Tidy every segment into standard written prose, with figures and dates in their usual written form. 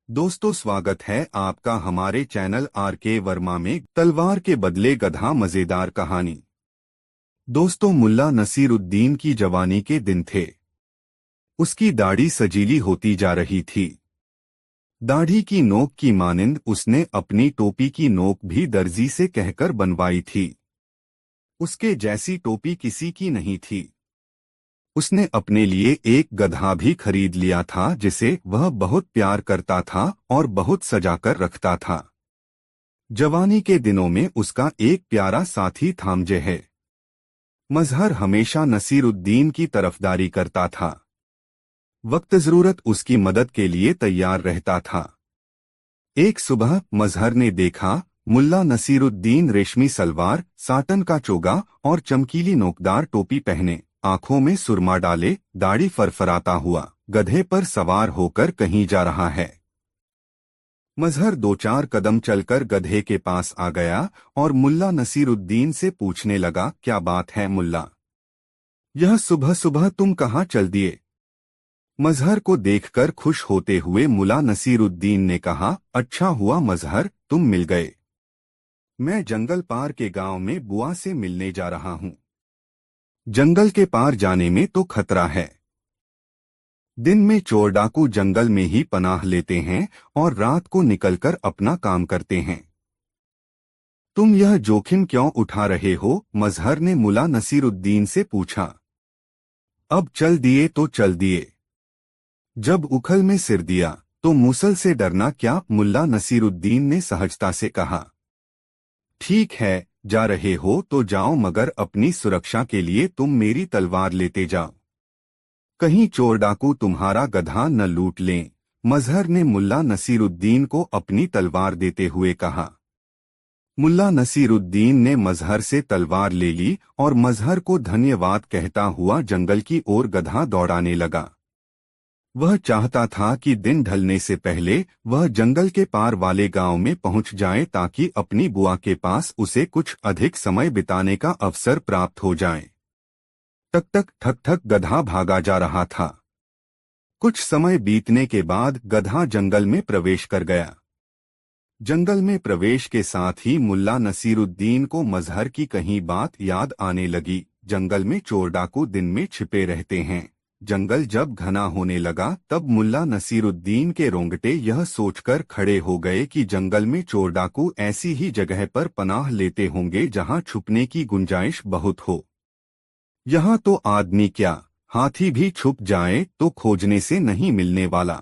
दोस्तों, स्वागत है आपका हमारे चैनल आर.के. वर्मा में तलवार के बदले गधा मजेदार कहानी। दोस्तों, मुल्ला नसीरुद्दीन की जवानी के दिन थे। उसकी दाढ़ी सजीली होती जा रही थी। दाढ़ी की नोक की मानिंद उसने अपनी टोपी की नोक भी दर्जी से कहकर बनवाई थी। उसके जैसी टोपी किसी की नहीं थी। उसने अपने लिए एक गधा भी खरीद लिया था जिसे वह बहुत प्यार करता था और बहुत सजाकर रखता था। जवानी के दिनों में उसका एक प्यारा साथी थामजे है। मजहर हमेशा नसीरुद्दीन की तरफदारी करता था। वक्त जरूरत उसकी मदद के लिए तैयार रहता था। एक सुबह मजहर ने देखा मुल्ला नसीरुद्दीन रेशमी सलवार, साटन का चोगा और चमकीली नोकदार टोपी पहने, आंखों में सुरमा डाले, दाढ़ी फरफराता हुआ गधे पर सवार होकर कहीं जा रहा है। मजहर दो चार कदम चलकर गधे के पास आ गया और मुल्ला नसीरुद्दीन से पूछने लगा, क्या बात है मुल्ला? यह सुबह सुबह तुम कहाँ चल दिए? मजहर को देखकर खुश होते हुए मुल्ला नसीरुद्दीन ने कहा, अच्छा हुआ मजहर, तुम मिल गए। मैं जंगल पार के गांव में बुआ से मिलने जा रहा हूँ। जंगल के पार जाने में तो खतरा है। दिन में चोर डाकू जंगल में ही पनाह लेते हैं और रात को निकलकर अपना काम करते हैं। तुम यह जोखिम क्यों उठा रहे हो? मजहर ने मुल्ला नसीरुद्दीन से पूछा। अब चल दिए तो चल दिए। जब उखल में सिर दिया तो मूसल से डरना क्या? मुल्ला नसीरुद्दीन ने सहजता से कहा। ठीक है, जा रहे हो तो जाओ, मगर अपनी सुरक्षा के लिए तुम मेरी तलवार लेते जाओ। कहीं चोर डाकू तुम्हारा गधा न लूट लें। मजहर ने मुल्ला नसीरुद्दीन को अपनी तलवार देते हुए कहा। मुल्ला नसीरुद्दीन ने मजहर से तलवार ले ली और मजहर को धन्यवाद कहता हुआ जंगल की ओर गधा दौड़ाने लगा। वह चाहता था कि दिन ढलने से पहले वह जंगल के पार वाले गांव में पहुंच जाए ताकि अपनी बुआ के पास उसे कुछ अधिक समय बिताने का अवसर प्राप्त हो जाए। टक टक ठक ठक गधा भागा जा रहा था। कुछ समय बीतने के बाद गधा जंगल में प्रवेश कर गया। जंगल में प्रवेश के साथ ही मुल्ला नसीरुद्दीन को मजहर की कहीं बात याद आने लगी। जंगल में चोर डाकू दिन में छिपे रहते हैं। जंगल जब घना होने लगा तब मुल्ला नसीरुद्दीन के रोंगटे यह सोचकर खड़े हो गए कि जंगल में चोर डाकू ऐसी ही जगह पर पनाह लेते होंगे जहां छुपने की गुंजाइश बहुत हो। यहाँ तो आदमी क्या, हाथी भी छुप जाए तो खोजने से नहीं मिलने वाला।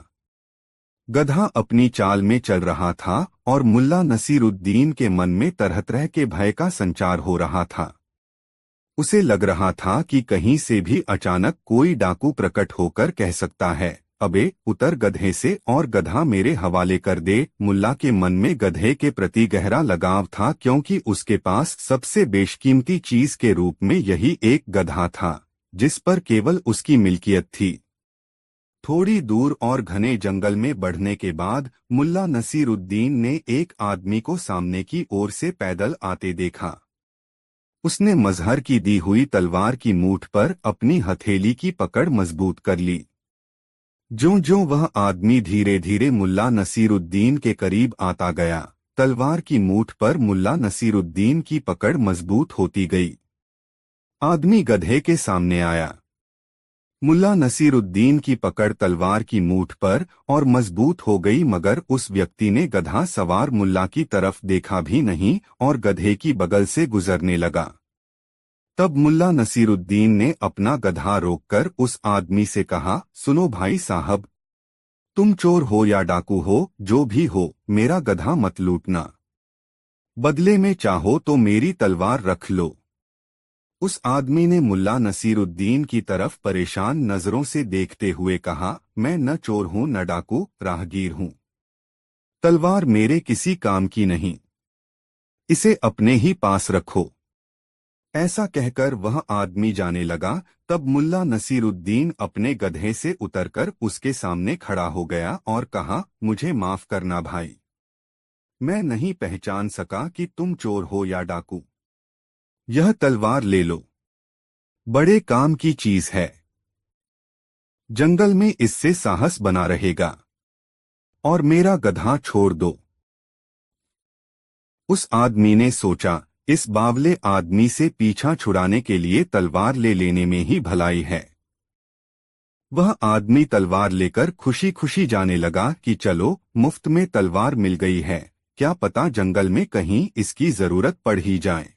गधा अपनी चाल में चल रहा था और मुल्ला नसीरुद्दीन के मन में तरह तरह के भय का संचार हो रहा था। उसे लग रहा था कि कहीं से भी अचानक कोई डाकू प्रकट होकर कह सकता है, अबे उतर गधे से और गधा मेरे हवाले कर दे। मुल्ला के मन में गधे के प्रति गहरा लगाव था क्योंकि उसके पास सबसे बेशकीमती चीज के रूप में यही एक गधा था जिस पर केवल उसकी मिल्कियत थी। थोड़ी दूर और घने जंगल में बढ़ने के बाद मुल्ला नसीरुद्दीन ने एक आदमी को सामने की ओर से पैदल आते देखा। उसने मजहर की दी हुई तलवार की मूठ पर अपनी हथेली की पकड़ मजबूत कर ली। ज्यों-ज्यों वह आदमी धीरे धीरे मुल्ला नसीरुद्दीन के करीब आता गया, तलवार की मूठ पर मुल्ला नसीरुद्दीन की पकड़ मजबूत होती गई। आदमी गधे के सामने आया। मुल्ला नसीरुद्दीन की पकड़ तलवार की मूठ पर और मजबूत हो गई, मगर उस व्यक्ति ने गधा सवार मुल्ला की तरफ देखा भी नहीं और गधे की बगल से गुजरने लगा। तब मुल्ला नसीरुद्दीन ने अपना गधा रोककर उस आदमी से कहा, सुनो भाई साहब, तुम चोर हो या डाकू हो, जो भी हो, मेरा गधा मत लूटना। बदले में चाहो तो मेरी तलवार रख लो। उस आदमी ने मुल्ला नसीरुद्दीन की तरफ परेशान नजरों से देखते हुए कहा, मैं न चोर हूं न डाकू, राहगीर हूं। तलवार मेरे किसी काम की नहीं, इसे अपने ही पास रखो। ऐसा कहकर वह आदमी जाने लगा। तब मुल्ला नसीरुद्दीन अपने गधे से उतरकर उसके सामने खड़ा हो गया और कहा, मुझे माफ करना भाई, मैं नहीं पहचान सका कि तुम चोर हो या डाकू। यह तलवार ले लो, बड़े काम की चीज है। जंगल में इससे साहस बना रहेगा। और मेरा गधा छोड़ दो। उस आदमी ने सोचा, इस बावले आदमी से पीछा छुड़ाने के लिए तलवार ले लेने में ही भलाई है। वह आदमी तलवार लेकर खुशी खुशी जाने लगा कि चलो, मुफ्त में तलवार मिल गई है, क्या पता जंगल में कहीं इसकी जरूरत पड़ ही जाए।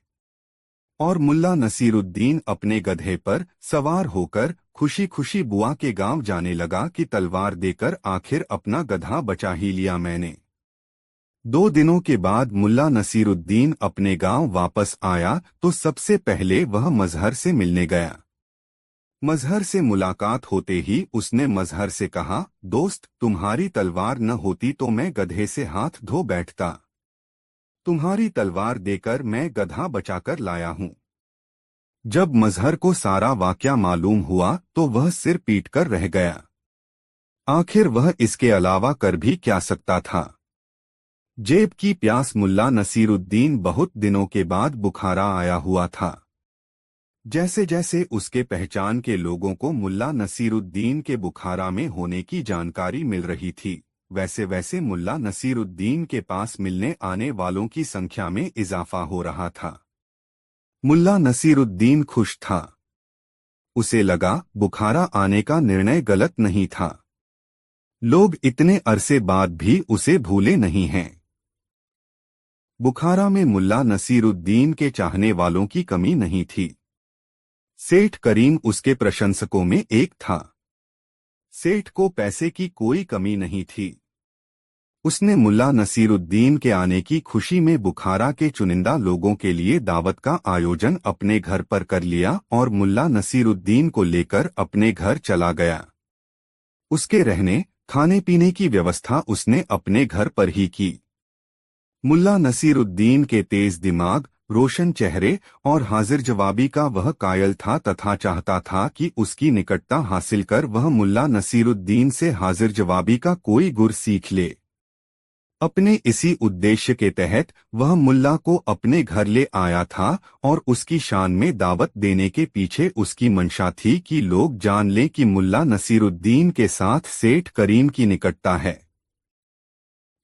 और मुल्ला नसीरुद्दीन अपने गधे पर सवार होकर खुशी खुशी बुआ के गांव जाने लगा कि तलवार देकर आखिर अपना गधा बचा ही लिया मैंने। 2 दिनों के बाद मुल्ला नसीरुद्दीन अपने गांव वापस आया तो सबसे पहले वह मजहर से मिलने गया। मजहर से मुलाकात होते ही उसने मजहर से कहा, दोस्त, तुम्हारी तलवार न होती तो मैं गधे से हाथ धो बैठता। तुम्हारी तलवार देकर मैं गधा बचाकर लाया हूं। जब मजहर को सारा वाकया मालूम हुआ तो वह सिर पीट कर रह गया। आखिर वह इसके अलावा कर भी क्या सकता था। जेब की प्यास मुल्ला नसीरुद्दीन बहुत दिनों के बाद बुखारा आया हुआ था। जैसे जैसे उसके पहचान के लोगों को मुल्ला नसीरुद्दीन के बुखारा में होने की जानकारी मिल रही थी, वैसे वैसे मुल्ला नसीरुद्दीन के पास मिलने आने वालों की संख्या में इजाफा हो रहा था। मुल्ला नसीरुद्दीन खुश था। उसे लगा बुखारा आने का निर्णय गलत नहीं था। लोग इतने अरसे बाद भी उसे भूले नहीं हैं। बुखारा में मुल्ला नसीरुद्दीन के चाहने वालों की कमी नहीं थी। सेठ करीम उसके प्रशंसकों में एक था। सेठ को पैसे की कोई कमी नहीं थी। उसने मुल्ला नसीरुद्दीन के आने की खुशी में बुखारा के चुनिंदा लोगों के लिए दावत का आयोजन अपने घर पर कर लिया और मुल्ला नसीरुद्दीन को लेकर अपने घर चला गया। उसके रहने खाने पीने की व्यवस्था उसने अपने घर पर ही की। मुल्ला नसीरुद्दीन के तेज दिमाग, रोशन चेहरे और हाजिर जवाबी का वह कायल था तथा चाहता था कि उसकी निकटता हासिल कर वह मुल्ला नसीरुद्दीन से हाजिर जवाबी का कोई गुर सीख ले। अपने इसी उद्देश्य के तहत वह मुल्ला को अपने घर ले आया था और उसकी शान में दावत देने के पीछे उसकी मंशा थी कि लोग जान लें कि मुल्ला नसीरुद्दीन के साथ सेठ करीम की निकटता है।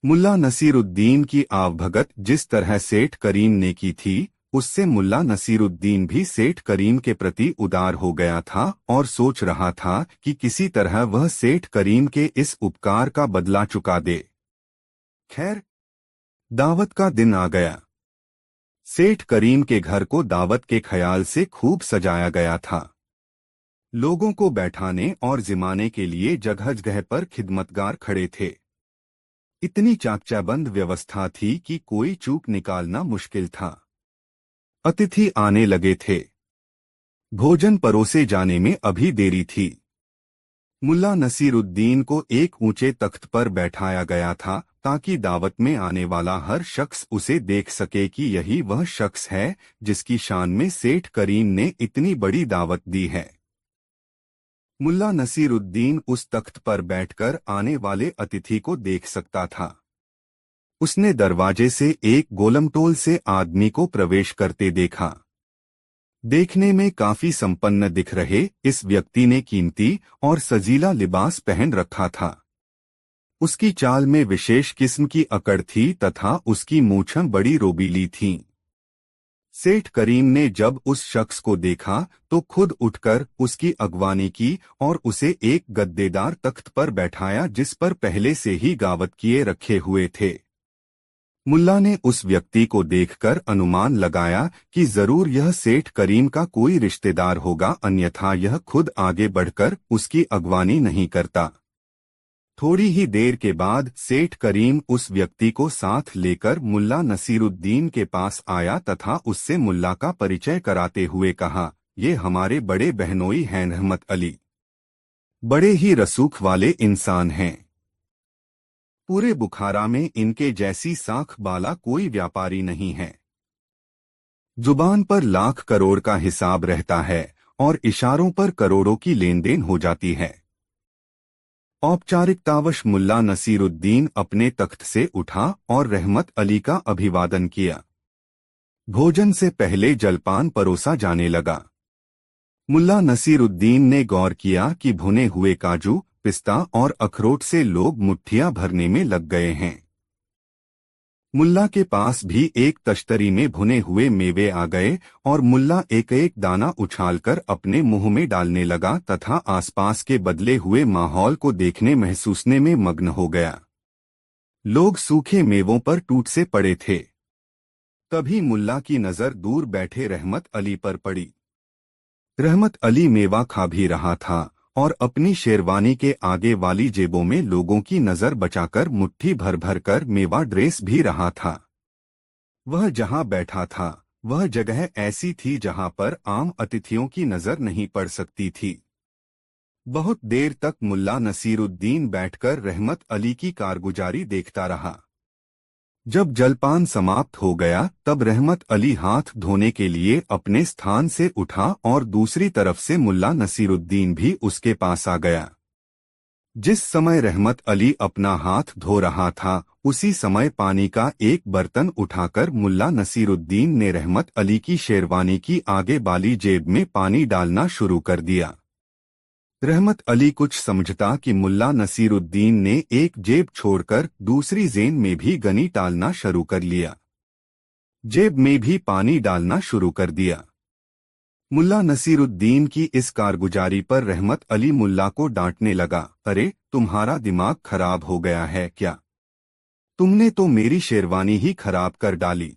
मुल्ला नसीरुद्दीन की आवभगत जिस तरह सेठ करीम ने की थी, उससे मुल्ला नसीरुद्दीन भी सेठ करीम के प्रति उदार हो गया था और सोच रहा था कि किसी तरह वह सेठ करीम के इस उपकार का बदला चुका दे। खैर, दावत का दिन आ गया। सेठ करीम के घर को दावत के ख्याल से खूब सजाया गया था। लोगों को बैठाने और जिमाने के लिए जगह जगह पर खिदमतगार खड़े थे। इतनी चाकचौबंद व्यवस्था थी कि कोई चूक निकालना मुश्किल था। अतिथि आने लगे थे। भोजन परोसे जाने में अभी देरी थी। मुल्ला नसीरुद्दीन को एक ऊंचे तख्त पर बैठाया गया था ताकि दावत में आने वाला हर शख्स उसे देख सके कि यही वह शख्स है जिसकी शान में सेठ करीम ने इतनी बड़ी दावत दी है। मुल्ला नसीरुद्दीन उस तख्त पर बैठकर आने वाले अतिथि को देख सकता था। उसने दरवाजे से एक गोलमटोल से आदमी को प्रवेश करते देखा। देखने में काफी संपन्न दिख रहे इस व्यक्ति ने कीमती और सजीला लिबास पहन रखा था। उसकी चाल में विशेष किस्म की अकड़ थी तथा उसकी मूंछें बड़ी रोबीली थीं। सेठ करीम ने जब उस शख्स को देखा तो खुद उठकर उसकी अगवानी की और उसे एक गद्देदार तख्त पर बैठाया जिस पर पहले से ही गावत किए रखे हुए थे। मुल्ला ने उस व्यक्ति को देखकर अनुमान लगाया कि जरूर यह सेठ करीम का कोई रिश्तेदार होगा, अन्यथा यह खुद आगे बढ़कर उसकी अगवानी नहीं करता। थोड़ी ही देर के बाद सेठ करीम उस व्यक्ति को साथ लेकर मुल्ला नसीरुद्दीन के पास आया तथा उससे मुल्ला का परिचय कराते हुए कहा, ये हमारे बड़े बहनोई हैं रहमत अली। बड़े ही रसूख वाले इंसान हैं। पूरे बुखारा में इनके जैसी साख बाला कोई व्यापारी नहीं है। जुबान पर लाख करोड़ का हिसाब रहता है और इशारों पर करोड़ों की लेन देन हो जाती है। औपचारिकतावश मुल्ला नसीरुद्दीन अपने तख्त से उठा और रहमत अली का अभिवादन किया। भोजन से पहले जलपान परोसा जाने लगा। मुल्ला नसीरुद्दीन ने गौर किया कि भुने हुए काजू, पिस्ता और अखरोट से लोग मुट्ठियां भरने में लग गए हैं। मुल्ला के पास भी एक तश्तरी में भुने हुए मेवे आ गए और मुल्ला एक एक दाना उछालकर अपने मुंह में डालने लगा तथा आसपास के बदले हुए माहौल को देखने महसूसने में मग्न हो गया। लोग सूखे मेवों पर टूट से पड़े थे। तभी मुल्ला की नजर दूर बैठे रहमत अली पर पड़ी। रहमत अली मेवा खा भी रहा था और अपनी शेरवानी के आगे वाली जेबों में लोगों की नजर बचाकर मुट्ठी भर भर कर मेवा ड्रेस भी रहा था। वह जहां बैठा था वह जगह ऐसी थी जहां पर आम अतिथियों की नजर नहीं पड़ सकती थी। बहुत देर तक मुल्ला नसीरुद्दीन बैठकर रहमत अली की कारगुजारी देखता रहा। जब जलपान समाप्त हो गया तब रहमत अली हाथ धोने के लिए अपने स्थान से उठा और दूसरी तरफ से मुल्ला नसीरुद्दीन भी उसके पास आ गया। जिस समय रहमत अली अपना हाथ धो रहा था उसी समय पानी का एक बर्तन उठाकर मुल्ला नसीरुद्दीन ने रहमत अली की शेरवानी की आगे वाली जेब में पानी डालना शुरू कर दिया। रहमत अली कुछ समझता कि मुल्ला नसीरुद्दीन ने एक जेब छोड़कर दूसरी जेब में भी गनी डालना शुरू कर लिया। जेब में भी पानी डालना शुरू कर दिया। मुल्ला नसीरुद्दीन की इस कारगुजारी पर रहमत अली मुल्ला को डांटने लगा, अरे तुम्हारा दिमाग खराब हो गया है क्या? तुमने तो मेरी शेरवानी ही खराब कर डाली।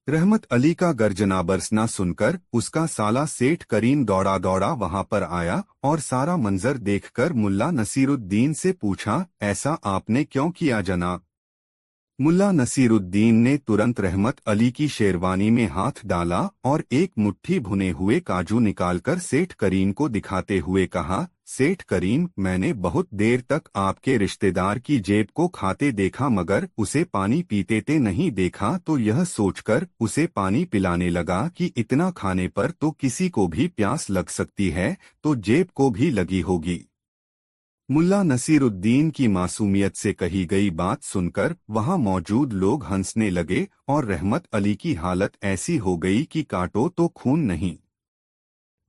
रहमत अली का गर्जना बरसना सुनकर उसका साला सेठ करीम दौड़ा दौड़ा वहां पर आया और सारा मंजर देखकर मुल्ला नसीरुद्दीन से पूछा, ऐसा आपने क्यों किया जनाब? मुल्ला नसीरुद्दीन ने तुरंत रहमत अली की शेरवानी में हाथ डाला और एक मुट्ठी भुने हुए काजू निकालकर सेठ करीम को दिखाते हुए कहा, सेठ करीम, मैंने बहुत देर तक आपके रिश्तेदार की जेब को खाते देखा मगर उसे पानी पीते ते नहीं देखा, तो यह सोचकर उसे पानी पिलाने लगा कि इतना खाने पर तो किसी को भी प्यास लग सकती है, तो जेब को भी लगी होगी। मुल्ला नसीरुद्दीन की मासूमियत से कही गई बात सुनकर वहां मौजूद लोग हंसने लगे और रहमत अली की हालत ऐसी हो गई कि काटो तो खून नहीं।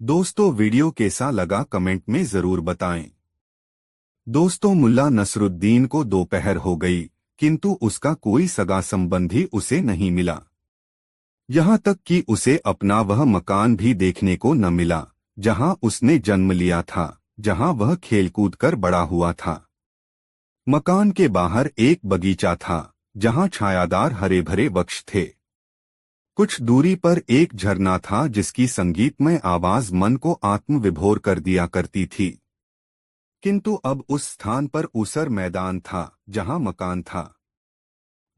दोस्तों, वीडियो कैसा लगा कमेंट में जरूर बताएं। दोस्तों, मुल्ला नसरुद्दीन को दोपहर हो गई किंतु उसका कोई सगा संबंधी उसे नहीं मिला। यहाँ तक कि उसे अपना वह मकान भी देखने को न मिला जहाँ उसने जन्म लिया था, जहां वह खेलकूद कर बड़ा हुआ था। मकान के बाहर एक बगीचा था जहां छायादार हरे भरे वृक्ष थे। कुछ दूरी पर एक झरना था जिसकी संगीतमय आवाज मन को आत्मविभोर कर दिया करती थी। किंतु अब उस स्थान पर ऊसर मैदान था जहां मकान था।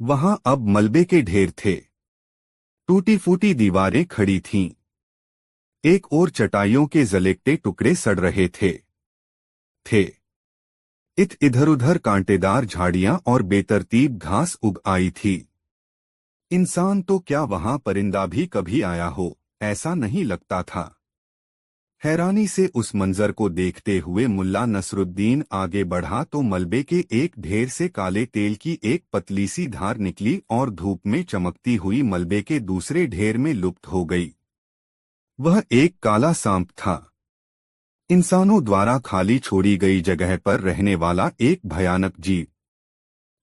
वहां अब मलबे के ढेर थे। टूटी फूटी दीवारें खड़ी थीं। एक और चटाइयों के जलेकटे टुकड़े सड़ रहे थे। इधर उधर कांटेदार झाड़ियां और बेतरतीब घास उग आई थी। इंसान तो क्या वहां परिंदा भी कभी आया हो ऐसा नहीं लगता था। हैरानी से उस मंजर को देखते हुए मुल्ला नसरुद्दीन आगे बढ़ा तो मलबे के एक ढेर से काले तेल की एक पतली सी धार निकली और धूप में चमकती हुई मलबे के दूसरे ढेर में लुप्त हो गई। वह एक काला सांप था। इंसानों द्वारा खाली छोड़ी गई जगह पर रहने वाला एक भयानक जीव।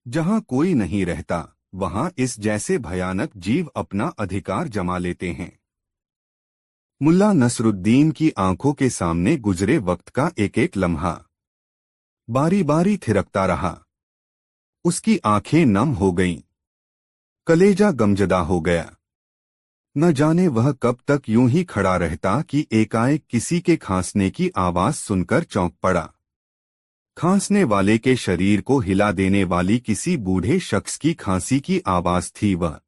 जहां कोई नहीं रहता वहां इस जैसे भयानक जीव अपना अधिकार जमा लेते हैं। मुल्ला नसरुद्दीन की आंखों के सामने गुजरे वक्त का एक एक लम्हा बारी बारी थिरकता रहा। उसकी आंखें नम हो गईं। कलेजा गमजदा हो गया। न जाने वह कब तक यूं ही खड़ा रहता कि एकाएक किसी के खांसने की आवाज सुनकर चौंक पड़ा। खांसने वाले के शरीर को हिला देने वाली किसी बूढ़े शख्स की खांसी की आवाज थी वह।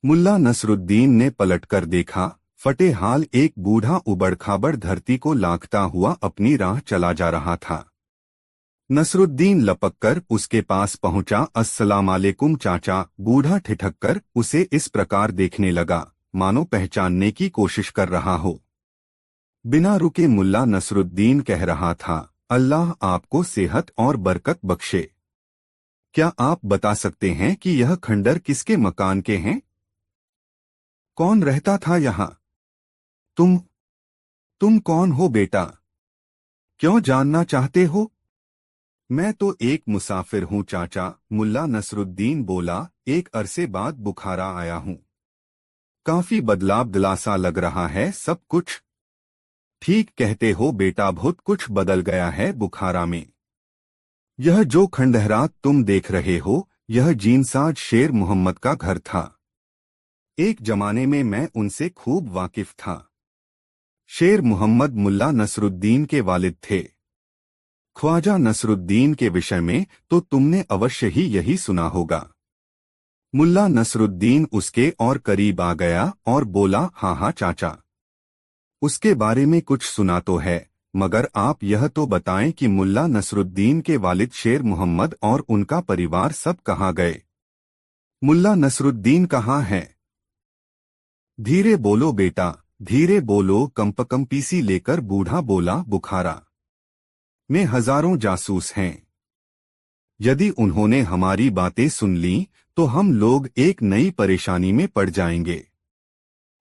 मुल्ला नसरुद्दीन ने पलटकर देखा, फटे हाल एक बूढ़ा उबड़-खाबड़ धरती को लांघता हुआ अपनी राह चला जा रहा था। नसरुद्दीन लपककर उसके पास पहुंचा। अस्सलामालेकुम चाचा। बूढ़ा ठिठक उसे इस प्रकार देखने लगा मानो पहचानने की कोशिश कर रहा हो। बिना रुके मुल्ला नसरुद्दीन कह रहा था, अल्लाह आपको सेहत और बरकत बख्शे। क्या आप बता सकते हैं कि यह खंडर किसके मकान के हैं? कौन रहता था यहाँ? तुम कौन हो बेटा? क्यों जानना चाहते हो? मैं तो एक मुसाफिर हूँ चाचा, मुल्ला नसरुद्दीन बोला, एक अरसे बाद बुखारा आया हूँ। काफी बदलाव दिलासा लग रहा है सब कुछ। ठीक कहते हो बेटा, बहुत कुछ बदल गया है बुखारा में। यह जो खंडहरा तुम देख रहे हो, यह जीनसाज शेर मोहम्मद का घर था। एक जमाने में मैं उनसे खूब वाकिफ था। शेर मोहम्मद मुल्ला नसरुद्दीन के वालिद थे। ख्वाजा नसरुद्दीन के विषय में तो तुमने अवश्य ही यही सुना होगा। मुल्ला नसरुद्दीन उसके और करीब आ गया और बोला, हाँ हाँ चाचा, उसके बारे में कुछ सुना तो है, मगर आप यह तो बताएं कि मुल्ला नसरुद्दीन के वालिद शेर मोहम्मद और उनका परिवार सब कहाँ गए। मुल्ला नसरुद्दीन कहाँ हैं? धीरे बोलो बेटा, धीरे बोलो, कंपकंपीसी लेकर बूढ़ा बोला। बुखारा में हजारों जासूस हैं। यदि उन्होंने हमारी बातें सुन ली तो हम लोग एक नई परेशानी में पड़ जाएंगे।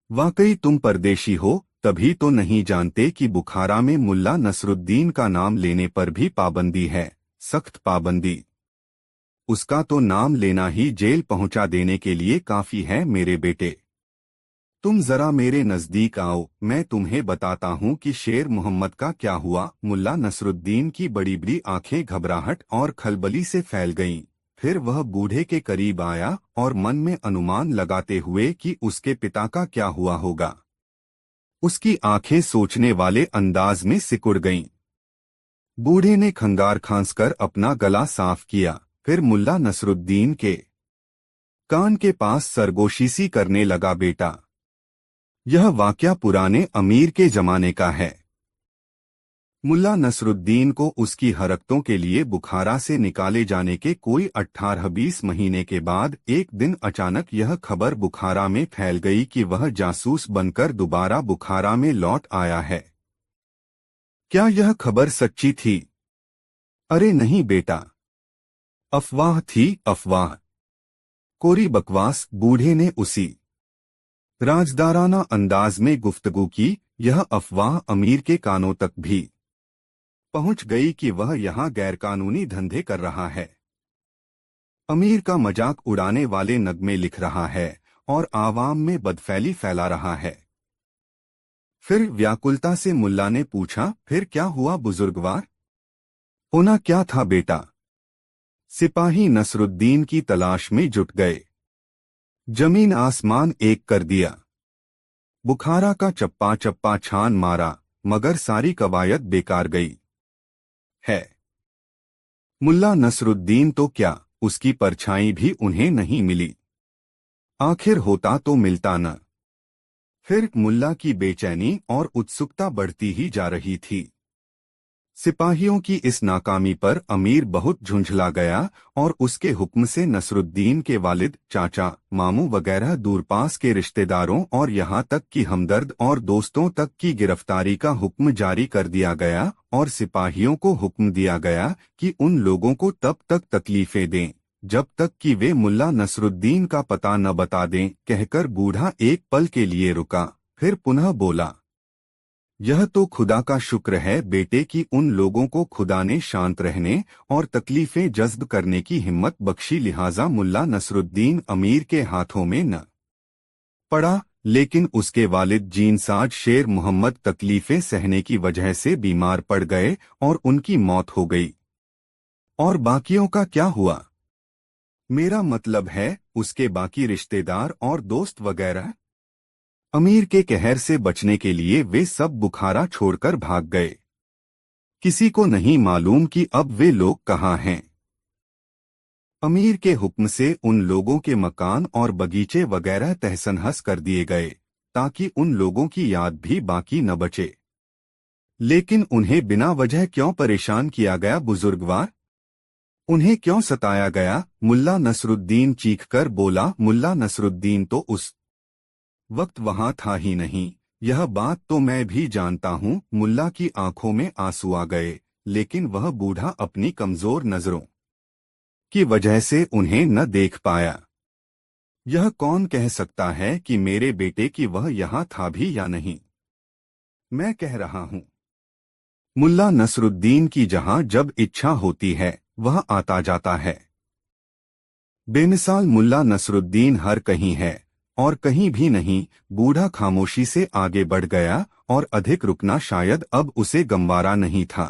वाकई तुम परदेशी हो, तभी तो नहीं जानते कि बुखारा में मुल्ला नसरुद्दीन का नाम लेने पर भी पाबंदी है, सख्त पाबंदी। उसका तो नाम लेना ही जेल पहुंचा देने के लिए काफी है मेरे बेटे। तुम जरा मेरे नजदीक आओ, मैं तुम्हें बताता हूँ कि शेर मोहम्मद का क्या हुआ। मुल्ला नसरुद्दीन की बड़ी बड़ी आंखें घबराहट और खलबली से फैल गईं। फिर वह बूढ़े के करीब आया और मन में अनुमान लगाते हुए कि उसके पिता का क्या हुआ होगा। उसकी आंखें सोचने वाले अंदाज में सिकुड़ गईं। बूढ़े ने खंगार खांसकर अपना गला साफ किया, फिर मुल्ला नसरुद्दीन के कान के पास सरगोशी सी करने लगा, बेटा, यह वाकया पुराने अमीर के जमाने का है। मुल्ला नसरुद्दीन को उसकी हरकतों के लिए बुखारा से निकाले जाने के कोई 18-20 महीने के बाद एक दिन अचानक यह खबर बुखारा में फैल गई कि वह जासूस बनकर दोबारा बुखारा में लौट आया है। क्या यह खबर सच्ची थी? अरे नहीं बेटा, अफवाह थी, अफवाह, कोरी बकवास। बूढ़े ने उसी राजदाराना अंदाज में गुफ्तगू की। यह अफवाह अमीर के कानों तक भी पहुंच गई कि वह यहाँ गैरकानूनी धंधे कर रहा है, अमीर का मजाक उड़ाने वाले नगमे लिख रहा है और आवाम में बदफैली फैला रहा है। फिर व्याकुलता से मुल्ला ने पूछा, फिर क्या हुआ बुजुर्गवार? होना क्या था बेटा? सिपाही नसरुद्दीन की तलाश में जुट गए। जमीन आसमान एक कर दिया। बुखारा का चप्पा चप्पा छान मारा, मगर सारी कवायद बेकार गई है। मुल्ला नसरुद्दीन तो क्या, उसकी परछाई भी उन्हें नहीं मिली। आखिर होता तो मिलता न। फिर मुल्ला की बेचैनी और उत्सुकता बढ़ती ही जा रही थी। सिपाहियों की इस नाकामी पर अमीर बहुत झुंझला गया और उसके हुक्म से नसरुद्दीन के वालिद, चाचा, मामू वगैरह दूरपास के रिश्तेदारों और यहाँ तक कि हमदर्द और दोस्तों तक की गिरफ्तारी का हुक्म जारी कर दिया गया और सिपाहियों को हुक्म दिया गया कि उन लोगों को तब तक तकलीफें दें जब तक कि वे मुल्ला नसरुद्दीन का पता न बता दें। कहकर बूढ़ा एक पल के लिए रुका, फिर पुनः बोला, यह तो खुदा का शुक्र है बेटे कि उन लोगों को खुदा ने शांत रहने और तकलीफें जज्ब करने की हिम्मत बख्शी, लिहाजा मुल्ला नसरुद्दीन अमीर के हाथों में न पड़ा। लेकिन उसके वालिद जीनसाज शेर मोहम्मद तकलीफें सहने की वजह से बीमार पड़ गए और उनकी मौत हो गई। और बाकियों का क्या हुआ? मेरा मतलब है उसके बाकी रिश्तेदार और दोस्त वगैरह। अमीर के कहर से बचने के लिए वे सब बुखारा छोड़कर भाग गए। किसी को नहीं मालूम कि अब वे लोग कहाँ हैं। अमीर के हुक्म से उन लोगों के मकान और बगीचे वगैरह तहस-नहस कर दिए गए ताकि उन लोगों की याद भी बाकी न बचे। लेकिन उन्हें बिना वजह क्यों परेशान किया गया बुजुर्गवार? उन्हें क्यों सताया गया? मुल्ला नसरुद्दीन चीखकर बोला। मुल्ला नसरुद्दीन तो उस वक्त वहां था ही नहीं। यह बात तो मैं भी जानता हूँ। मुल्ला की आंखों में आंसू आ गए, लेकिन वह बूढ़ा अपनी कमजोर नजरों की वजह से उन्हें न देख पाया। यह कौन कह सकता है कि मेरे बेटे की वह यहाँ था भी या नहीं? मैं कह रहा हूँ। मुल्ला नसरुद्दीन की जहां जब इच्छा होती है वह आता जाता है। बेमिसाल मुल्ला नसरुद्दीन हर कहीं है और कहीं भी नहीं। बूढ़ा खामोशी से आगे बढ़ गया और अधिक रुकना शायद अब उसे गंवारा नहीं था।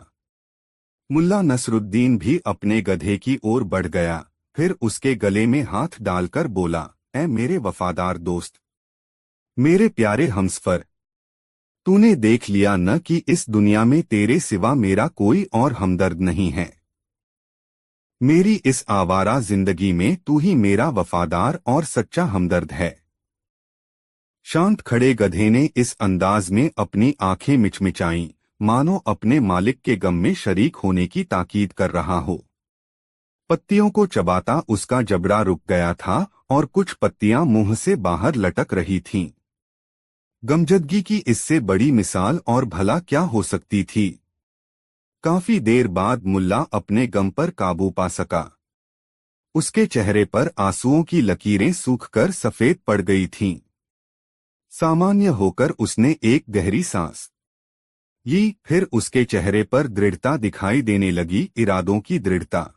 मुल्ला नसरुद्दीन भी अपने गधे की ओर बढ़ गया, फिर उसके गले में हाथ डालकर बोला, ऐ मेरे वफादार दोस्त, मेरे प्यारे हमसफर, तूने देख लिया न कि इस दुनिया में तेरे सिवा मेरा कोई और हमदर्द नहीं है। मेरी इस आवारा जिंदगी में तू ही मेरा वफादार और सच्चा हमदर्द है। शांत खड़े गधे ने इस अंदाज में अपनी आंखें मिचमिचाईं, मानो अपने मालिक के गम में शरीक होने की ताकीद कर रहा हो। पत्तियों को चबाता उसका जबड़ा रुक गया था और कुछ पत्तियां मुंह से बाहर लटक रही थीं। गमजदगी की इससे बड़ी मिसाल और भला क्या हो सकती थी। काफी देर बाद मुल्ला अपने गम पर काबू पा सका। उसके चेहरे पर आंसुओं की लकीरें सूखकर सफेद पड़ गई थीं। सामान्य होकर उसने एक गहरी सांस ली, फिर उसके चेहरे पर दृढ़ता दिखाई देने लगी, इरादों की दृढ़ता।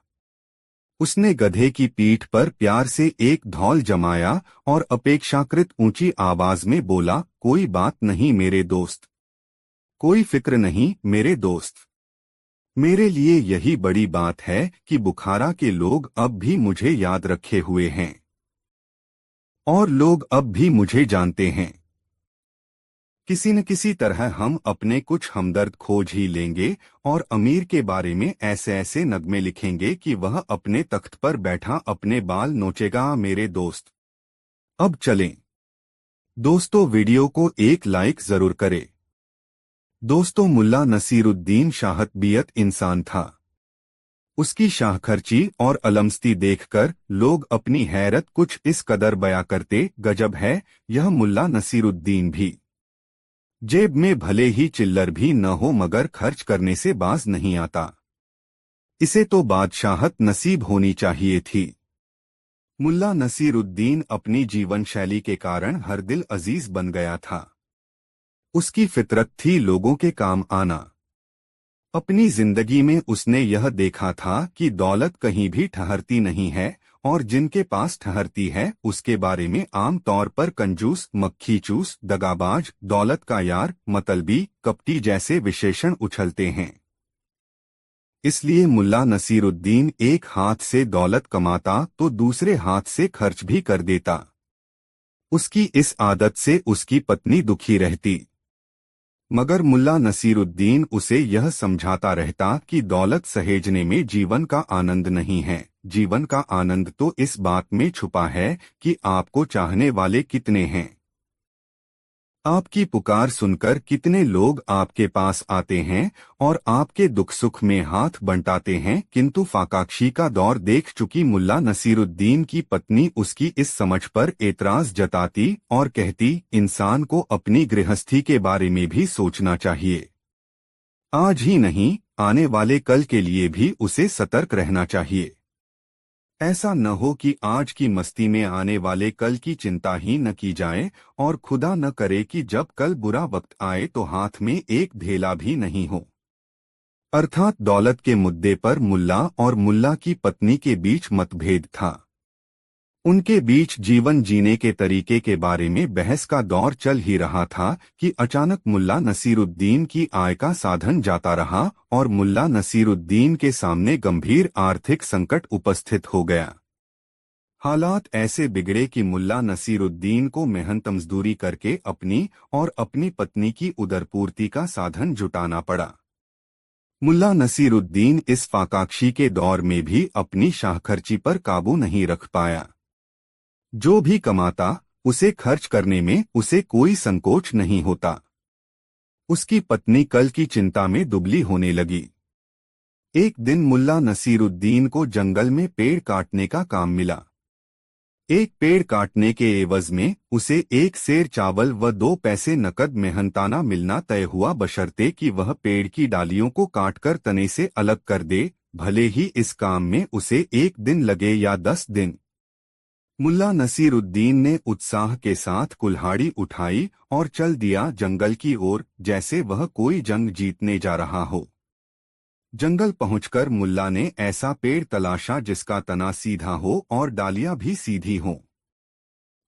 उसने गधे की पीठ पर प्यार से एक धौल जमाया और अपेक्षाकृत ऊंची आवाज में बोला, कोई बात नहीं मेरे दोस्त, कोई फिक्र नहीं मेरे दोस्त। मेरे लिए यही बड़ी बात है कि बुखारा के लोग अब भी मुझे याद रखे हुए हैं और लोग अब भी मुझे जानते हैं। किसी न किसी तरह हम अपने कुछ हमदर्द खोज ही लेंगे और अमीर के बारे में ऐसे ऐसे नगमे लिखेंगे कि वह अपने तख्त पर बैठा अपने बाल नोचेगा। मेरे दोस्त, अब चलें। दोस्तों, वीडियो को एक लाइक जरूर करें। दोस्तों, मुल्ला नसीरुद्दीन शाहतबियत इंसान था। उसकी शाहखर्ची और अलमस्ती देखकर लोग अपनी हैरत कुछ इस कदर बयां करते, गजब है यह मुल्ला नसीरुद्दीन भी। जेब में भले ही चिल्लर भी न हो मगर खर्च करने से बाज नहीं आता। इसे तो बादशाहत नसीब होनी चाहिए थी। मुल्ला नसीरुद्दीन अपनी जीवन शैली के कारण हर दिल अजीज बन गया था। उसकी फितरत थी लोगों के काम आना। अपनी जिंदगी में उसने यह देखा था कि दौलत कहीं भी ठहरती नहीं है और जिनके पास ठहरती है उसके बारे में आम तौर पर कंजूस, मक्खीचूस, दगाबाज, दौलत का यार, मतलबी, कपटी जैसे विशेषण उछलते हैं। इसलिए मुल्ला नसीरुद्दीन एक हाथ से दौलत कमाता तो दूसरे हाथ से खर्च भी कर देता। उसकी इस आदत से उसकी पत्नी दुखी रहती, मगर मुल्ला नसीरुद्दीन उसे यह समझाता रहता कि दौलत सहेजने में जीवन का आनंद नहीं है। जीवन का आनंद तो इस बात में छुपा है कि आपको चाहने वाले कितने हैं, आपकी पुकार सुनकर कितने लोग आपके पास आते हैं और आपके दुख सुख में हाथ बंटाते हैं। किंतु फाकाक्षी का दौर देख चुकी मुल्ला नसीरुद्दीन की पत्नी उसकी इस समझ पर एतराज जताती और कहती, इंसान को अपनी गृहस्थी के बारे में भी सोचना चाहिए। आज ही नहीं, आने वाले कल के लिए भी उसे सतर्क रहना चाहिए। ऐसा न हो कि आज की मस्ती में आने वाले कल की चिंता ही न की जाए और खुदा न करे कि जब कल बुरा वक्त आए तो हाथ में एक ढेला भी नहीं हो। अर्थात दौलत के मुद्दे पर मुल्ला और मुल्ला की पत्नी के बीच मतभेद था। उनके बीच जीवन जीने के तरीके के बारे में बहस का दौर चल ही रहा था कि अचानक मुल्ला नसीरुद्दीन की आय का साधन जाता रहा और मुल्ला नसीरुद्दीन के सामने गंभीर आर्थिक संकट उपस्थित हो गया। हालात ऐसे बिगड़े कि मुल्ला नसीरुद्दीन को मेहनत मजदूरी करके अपनी और अपनी पत्नी की उदरपूर्ति का साधन जुटाना पड़ा। मुल्ला नसीरुद्दीन इस फाकाक्षी के दौर में भी अपनी शाहखर्ची पर काबू नहीं रख पाया। जो भी कमाता उसे खर्च करने में उसे कोई संकोच नहीं होता। उसकी पत्नी कल की चिंता में दुबली होने लगी। एक दिन मुल्ला नसीरुद्दीन को जंगल में पेड़ काटने का काम मिला। एक पेड़ काटने के एवज में उसे एक सेर चावल व 2 पैसे नकद मेहनताना मिलना तय हुआ, बशर्ते कि वह पेड़ की डालियों को काटकर तने से अलग कर दे, भले ही इस काम में उसे 1 दिन लगे या 10 दिन। मुल्ला नसीरुद्दीन ने उत्साह के साथ कुल्हाड़ी उठाई और चल दिया जंगल की ओर, जैसे वह कोई जंग जीतने जा रहा हो। जंगल पहुंचकर मुल्ला ने ऐसा पेड़ तलाशा जिसका तना सीधा हो और डालियां भी सीधी हों।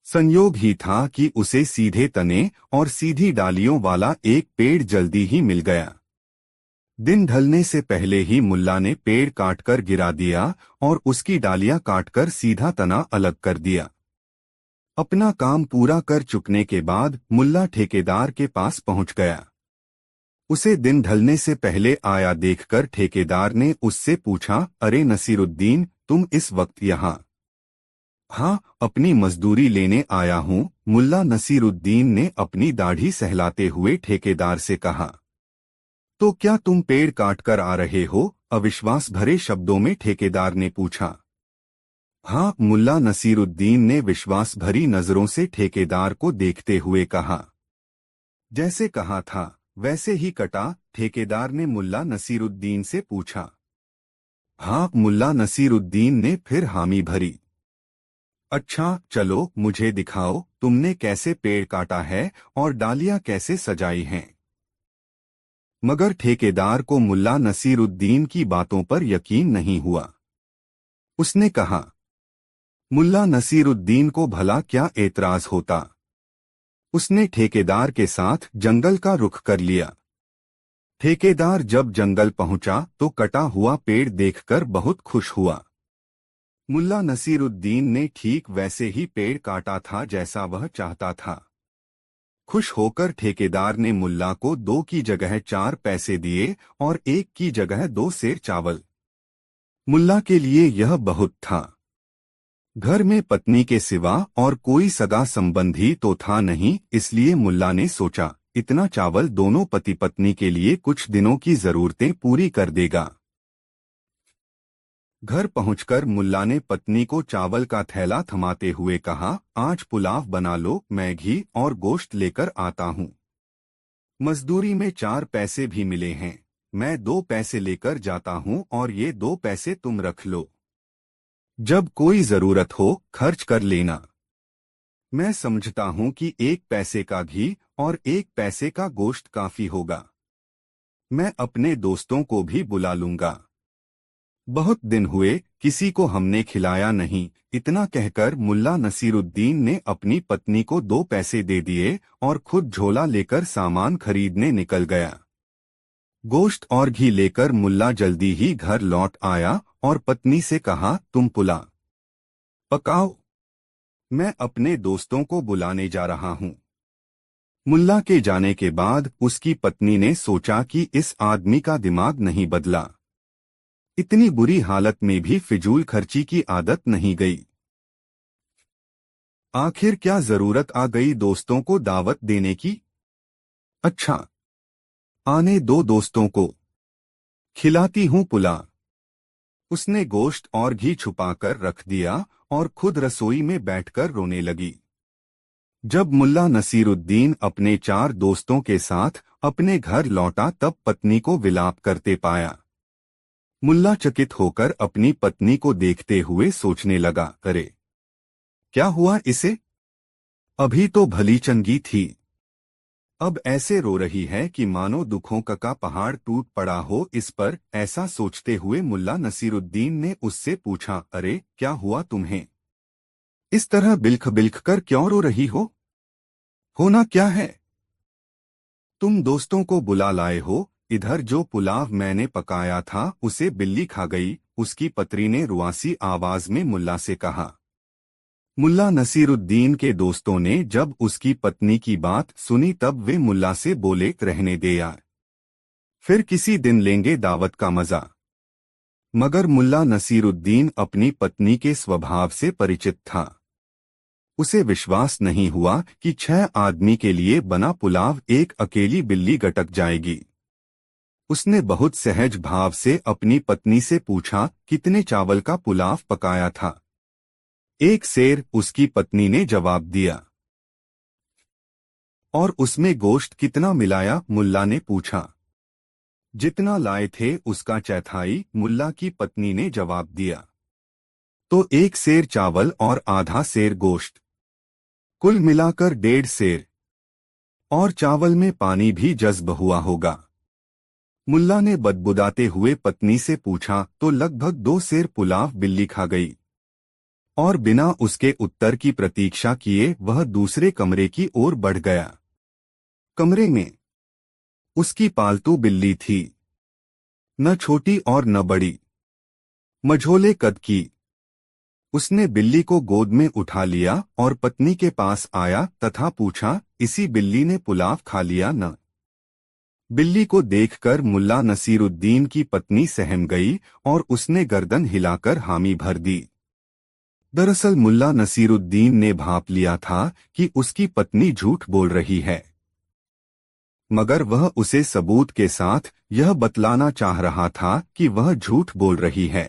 संयोग ही था कि उसे सीधे तने और सीधी डालियों वाला एक पेड़ जल्दी ही मिल गया। दिन ढलने से पहले ही मुल्ला ने पेड़ काटकर गिरा दिया और उसकी डालियां काटकर सीधा तना अलग कर दिया। अपना काम पूरा कर चुकने के बाद मुल्ला ठेकेदार के पास पहुंच गया। उसे दिन ढलने से पहले आया देखकर ठेकेदार ने उससे पूछा, अरे नसीरुद्दीन, तुम इस वक्त यहाँ? हाँ, अपनी मजदूरी लेने आया हूँ, मुल्ला नसीरुद्दीन ने अपनी दाढ़ी सहलाते हुए ठेकेदार से कहा। तो क्या तुम पेड़ काट कर आ रहे हो? अविश्वास भरे शब्दों में ठेकेदार ने पूछा। हाँ, मुल्ला नसीरुद्दीन ने विश्वास भरी नजरों से ठेकेदार को देखते हुए कहा। जैसे कहा था वैसे ही कटा? ठेकेदार ने मुल्ला नसीरुद्दीन से पूछा। हाँ, मुल्ला नसीरुद्दीन ने फिर हामी भरी। अच्छा, चलो मुझे दिखाओ तुमने कैसे पेड़ काटा है और डालियां कैसे सजाई हैं। मगर ठेकेदार को मुल्ला नसीरुद्दीन की बातों पर यकीन नहीं हुआ। उसने कहा, मुल्ला नसीरुद्दीन को भला क्या एतराज होता। उसने ठेकेदार के साथ जंगल का रुख कर लिया। ठेकेदार जब जंगल पहुंचा तो कटा हुआ पेड़ देखकर बहुत खुश हुआ। मुल्ला नसीरुद्दीन ने ठीक वैसे ही पेड़ काटा था जैसा वह चाहता था। खुश होकर ठेकेदार ने मुल्ला को 2 की जगह 4 पैसे दिए और 1 की जगह 2 सेर चावल। मुल्ला के लिए यह बहुत था। घर में पत्नी के सिवा और कोई सगा संबंधी तो था नहीं, इसलिए मुल्ला ने सोचा इतना चावल दोनों पति पत्नी के लिए कुछ दिनों की जरूरतें पूरी कर देगा। घर पहुंचकर मुल्ला ने पत्नी को चावल का थैला थमाते हुए कहा, आज पुलाव बना लो, मैं घी और गोश्त लेकर आता हूँ। मजदूरी में 4 पैसे भी मिले हैं, मैं 2 पैसे लेकर जाता हूँ और ये 2 पैसे तुम रख लो। जब कोई जरूरत हो खर्च कर लेना। मैं समझता हूँ कि 1 पैसे का घी और 1 पैसे का गोश्त काफी होगा। मैं अपने दोस्तों को भी बुला लूंगा। बहुत दिन हुए किसी को हमने खिलाया नहीं। इतना कहकर मुल्ला नसीरुद्दीन ने अपनी पत्नी को 2 पैसे दे दिए और खुद झोला लेकर सामान खरीदने निकल गया। गोश्त और घी लेकर मुल्ला जल्दी ही घर लौट आया और पत्नी से कहा, तुम पुलाव पकाओ, मैं अपने दोस्तों को बुलाने जा रहा हूँ। मुल्ला के जाने के बाद उसकी पत्नी ने सोचा कि इस आदमी का दिमाग नहीं बदला। इतनी बुरी हालत में भी फिजूल खर्ची की आदत नहीं गई। आखिर क्या जरूरत आ गई दोस्तों को दावत देने की? अच्छा, आने दो दोस्तों को, खिलाती हूँ पुलाव। उसने गोश्त और घी छुपाकर रख दिया और खुद रसोई में बैठकर रोने लगी। जब मुल्ला नसीरुद्दीन अपने 4 दोस्तों के साथ अपने घर लौटा तब पत्नी को विलाप करते पाया। मुल्ला चकित होकर अपनी पत्नी को देखते हुए सोचने लगा, अरे क्या हुआ इसे? अभी तो भली चंगी थी, अब ऐसे रो रही है कि मानो दुखों का पहाड़ टूट पड़ा हो इस पर। ऐसा सोचते हुए मुल्ला नसीरुद्दीन ने उससे पूछा, अरे क्या हुआ तुम्हें? इस तरह बिल्ख बिल्ख कर क्यों रो रही हो? होना क्या है? तुम दोस्तों को बुला लाए हो, इधर जो पुलाव मैंने पकाया था उसे बिल्ली खा गई। उसकी पत्नी ने रुआसी आवाज में मुल्ला से कहा। मुल्ला नसीरुद्दीन के दोस्तों ने जब उसकी पत्नी की बात सुनी तब वे मुल्ला से बोले, रहने दे यार, फिर किसी दिन लेंगे दावत का मजा। मगर मुल्ला नसीरुद्दीन अपनी पत्नी के स्वभाव से परिचित था। उसे विश्वास नहीं हुआ कि 6 आदमी के लिए बना पुलाव एक अकेली बिल्ली गटक जाएगी। उसने बहुत सहज भाव से अपनी पत्नी से पूछा, कितने चावल का पुलाव पकाया था? 1 सेर, उसकी पत्नी ने जवाब दिया। और उसमें गोश्त कितना मिलाया? मुल्ला ने पूछा। जितना लाए थे उसका चौथाई, मुल्ला की पत्नी ने जवाब दिया। तो 1 सेर चावल और आधा सेर गोश्त, कुल मिलाकर 1.5 सेर। और चावल में पानी भी जज्ब हुआ होगा। मुल्ला ने बदबुदाते हुए पत्नी से पूछा तो लगभग 2 सेर पुलाव बिल्ली खा गई और बिना उसके उत्तर की प्रतीक्षा किए वह दूसरे कमरे की ओर बढ़ गया। कमरे में उसकी पालतू बिल्ली थी, न छोटी और न बड़ी, मझोले कद की। उसने बिल्ली को गोद में उठा लिया और पत्नी के पास आया तथा पूछा, इसी बिल्ली ने पुलाव खा लिया न? बिल्ली को देखकर मुल्ला नसीरुद्दीन की पत्नी सहम गई और उसने गर्दन हिलाकर हामी भर दी। दरअसल मुल्ला नसीरुद्दीन ने भांप लिया था कि उसकी पत्नी झूठ बोल रही है, मगर वह उसे सबूत के साथ यह बतलाना चाह रहा था कि वह झूठ बोल रही है।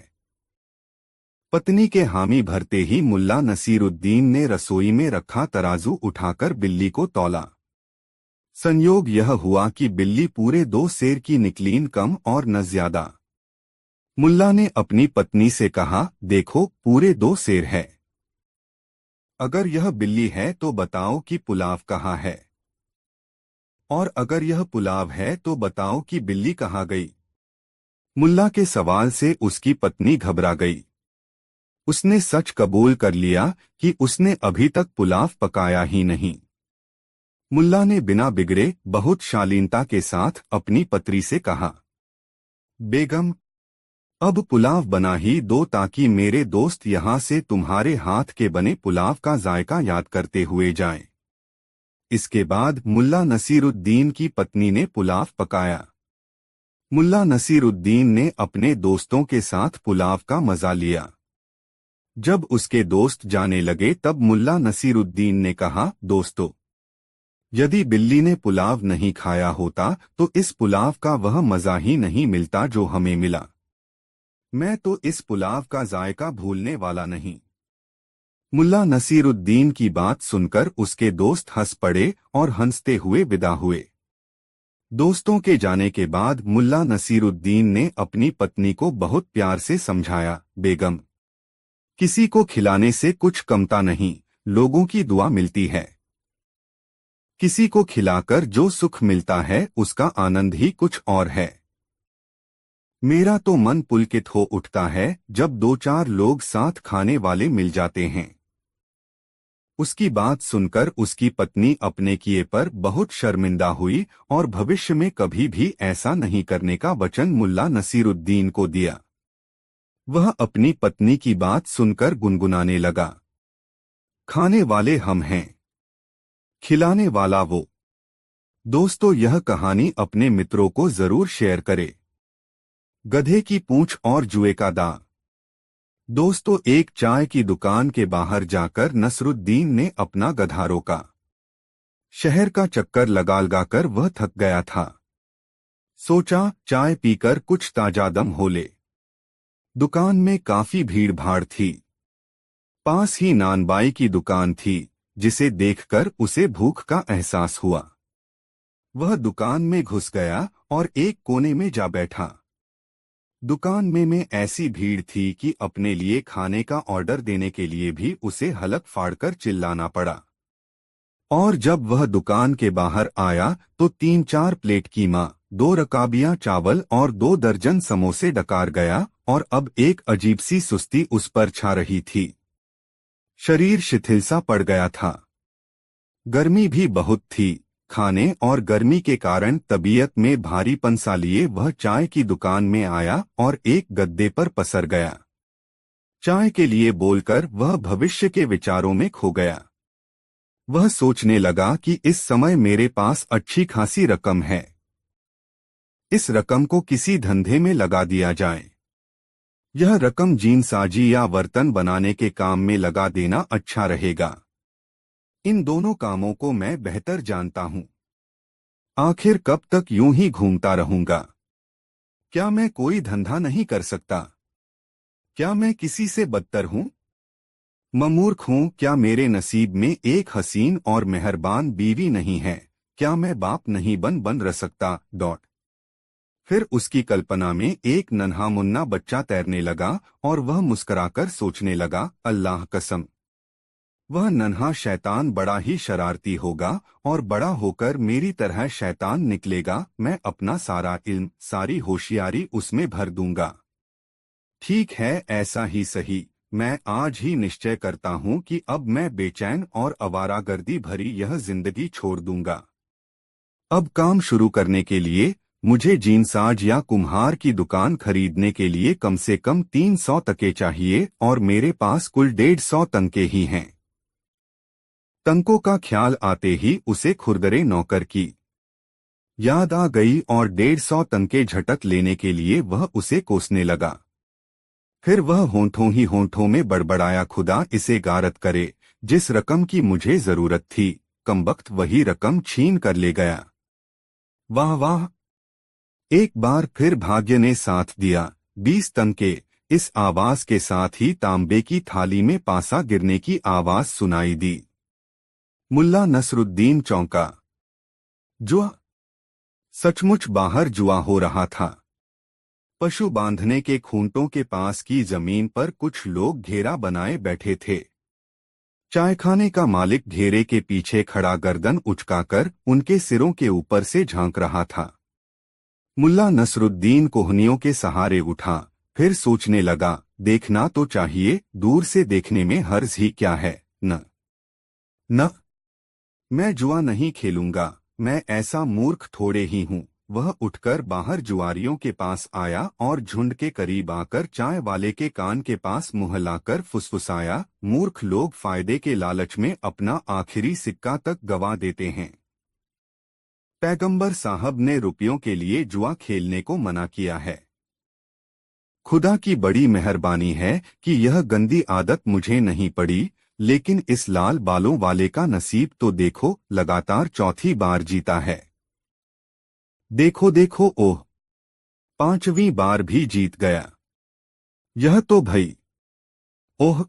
पत्नी के हामी भरते ही मुल्ला नसीरुद्दीन ने रसोई में रखा तराजू उठाकर बिल्ली को तौला। संयोग यह हुआ कि बिल्ली पूरे 2 सेर की निकली, कम और न ज्यादा। मुल्ला ने अपनी पत्नी से कहा, देखो पूरे 2 सेर है। अगर यह बिल्ली है तो बताओ कि पुलाव कहाँ है, और अगर यह पुलाव है तो बताओ कि बिल्ली कहाँ गई। मुल्ला के सवाल से उसकी पत्नी घबरा गई। उसने सच कबूल कर लिया कि उसने अभी तक पुलाव पकाया ही नहीं। मुल्ला ने बिना बिगड़े बहुत शालीनता के साथ अपनी पत्री से कहा, बेगम, अब पुलाव बना ही दो ताकि मेरे दोस्त यहाँ से तुम्हारे हाथ के बने पुलाव का जायका याद करते हुए जाएं। इसके बाद मुल्ला नसीरुद्दीन की पत्नी ने पुलाव पकाया। मुल्ला नसीरुद्दीन ने अपने दोस्तों के साथ पुलाव का मजा लिया। जब उसके दोस्त जाने लगे तब मुल्ला नसीरुद्दीन ने कहा, दोस्तों, यदि बिल्ली ने पुलाव नहीं खाया होता तो इस पुलाव का वह मजा ही नहीं मिलता जो हमें मिला। मैं तो इस पुलाव का जायका भूलने वाला नहीं। मुल्ला नसीरुद्दीन की बात सुनकर उसके दोस्त हंस पड़े और हंसते हुए विदा हुए। दोस्तों के जाने के बाद मुल्ला नसीरुद्दीन ने अपनी पत्नी को बहुत प्यार से समझाया, बेगम, किसी को खिलाने से कुछ कमता नहीं, लोगों की दुआ मिलती है। किसी को खिलाकर जो सुख मिलता है उसका आनंद ही कुछ और है। मेरा तो मन पुलकित हो उठता है जब 2-4 लोग साथ खाने वाले मिल जाते हैं। उसकी बात सुनकर उसकी पत्नी अपने किए पर बहुत शर्मिंदा हुई और भविष्य में कभी भी ऐसा नहीं करने का वचन मुल्ला नसीरुद्दीन को दिया। वह अपनी पत्नी की बात सुनकर गुनगुनाने लगा, खाने वाले हम हैं, खिलाने वाला वो। दोस्तों, यह कहानी अपने मित्रों को जरूर शेयर करें। गधे की पूंछ और जुए का दांव। दोस्तों, एक चाय की दुकान के बाहर जाकर नसरुद्दीन ने अपना गधा रोका। शहर का चक्कर लगाकर वह थक गया था। सोचा चाय पीकर कुछ ताजा दम हो ले। दुकान में काफी भीड़ भाड़ थी। पास ही नानबाई की दुकान थी, जिसे देखकर उसे भूख का एहसास हुआ। वह दुकान में घुस गया और एक कोने में जा बैठा। दुकान में ऐसी भीड़ थी कि अपने लिए खाने का ऑर्डर देने के लिए भी उसे हलक फाड़कर चिल्लाना पड़ा। और जब वह दुकान के बाहर आया तो 3-4 प्लेट कीमा, 2 रकाबियां चावल और 2 दर्जन समोसे डकार गया और अब एक अजीब सी सुस्ती उस पर छा रही थी। शरीर शिथिल सा पड़ गया था। गर्मी भी बहुत थी। खाने और गर्मी के कारण तबीयत में भारीपन सा लिए वह चाय की दुकान में आया और एक गद्दे पर पसर गया। चाय के लिए बोलकर वह भविष्य के विचारों में खो गया। वह सोचने लगा कि इस समय मेरे पास अच्छी खासी रकम है। इस रकम को किसी धंधे में लगा दिया जाए। यह रकम जीनसाजी या बर्तन बनाने के काम में लगा देना अच्छा रहेगा। इन दोनों कामों को मैं बेहतर जानता हूँ। आखिर कब तक यूं ही घूमता रहूंगा? क्या मैं कोई धंधा नहीं कर सकता? क्या मैं किसी से बदतर हूँ? मैं मूर्ख हूँ? क्या मेरे नसीब में एक हसीन और मेहरबान बीवी नहीं है? क्या मैं बाप नहीं बन रह सकता? फिर उसकी कल्पना में एक नन्हा मुन्ना बच्चा तैरने लगा और वह मुस्कुराकर सोचने लगा, अल्लाह कसम, वह नन्हा शैतान बड़ा ही शरारती होगा और बड़ा होकर मेरी तरह शैतान निकलेगा। मैं अपना सारा इल्म, सारी होशियारी उसमें भर दूंगा। ठीक है, ऐसा ही सही। मैं आज ही निश्चय करता हूँ कि अब मैं बेचैन और आवारागर्दी भरी यह जिंदगी छोड़ दूंगा। अब काम शुरू करने के लिए मुझे जीनसाज या कुम्हार की दुकान खरीदने के लिए कम से कम 300 तके चाहिए और मेरे पास कुल 150 तंके ही हैं। तंकों का ख्याल आते ही उसे खुरदरे नौकर की याद आ गई और 150 तंके झटक लेने के लिए वह उसे कोसने लगा। फिर वह होंठों ही होंठों में बड़बड़ाया, खुदा इसे गारत करे, जिस रकम की मुझे जरूरत थी कमबख्त वही रकम छीन कर ले गया। वाह वाह! एक बार फिर भाग्य ने साथ दिया। 20 तंके। इस आवाज के साथ ही तांबे की थाली में पासा गिरने की आवाज सुनाई दी। मुल्ला नसरुद्दीन चौंका। जुआ! सचमुच बाहर जुआ हो रहा था। पशु बांधने के खूंटों के पास की जमीन पर कुछ लोग घेरा बनाए बैठे थे। चायखाने का मालिक घेरे के पीछे खड़ा गर्दन उचकाकर उनके सिरों के ऊपर से झांक रहा था। मुल्ला नसरुद्दीन कोहनियों के सहारे उठा, फिर सोचने लगा, देखना तो चाहिए, दूर से देखने में हर्ज ही क्या है। न, मैं जुआ नहीं खेलूंगा, मैं ऐसा मूर्ख थोड़े ही हूँ। वह उठकर बाहर जुआरियों के पास आया और झुंड के करीब आकर चाय वाले के कान के पास मुँह लाकर फुसफुसाया, मूर्ख लोग फायदे के लालच में अपना आखिरी सिक्का तक गवा देते हैं। पैगंबर साहब ने रुपयों के लिए जुआ खेलने को मना किया है। खुदा की बड़ी मेहरबानी है कि यह गंदी आदत मुझे नहीं पड़ी, लेकिन इस लाल बालों वाले का नसीब तो देखो, लगातार चौथी बार जीता है। देखो देखो, ओह! 5वीं बार भी जीत गया। यह तो भई! ओह!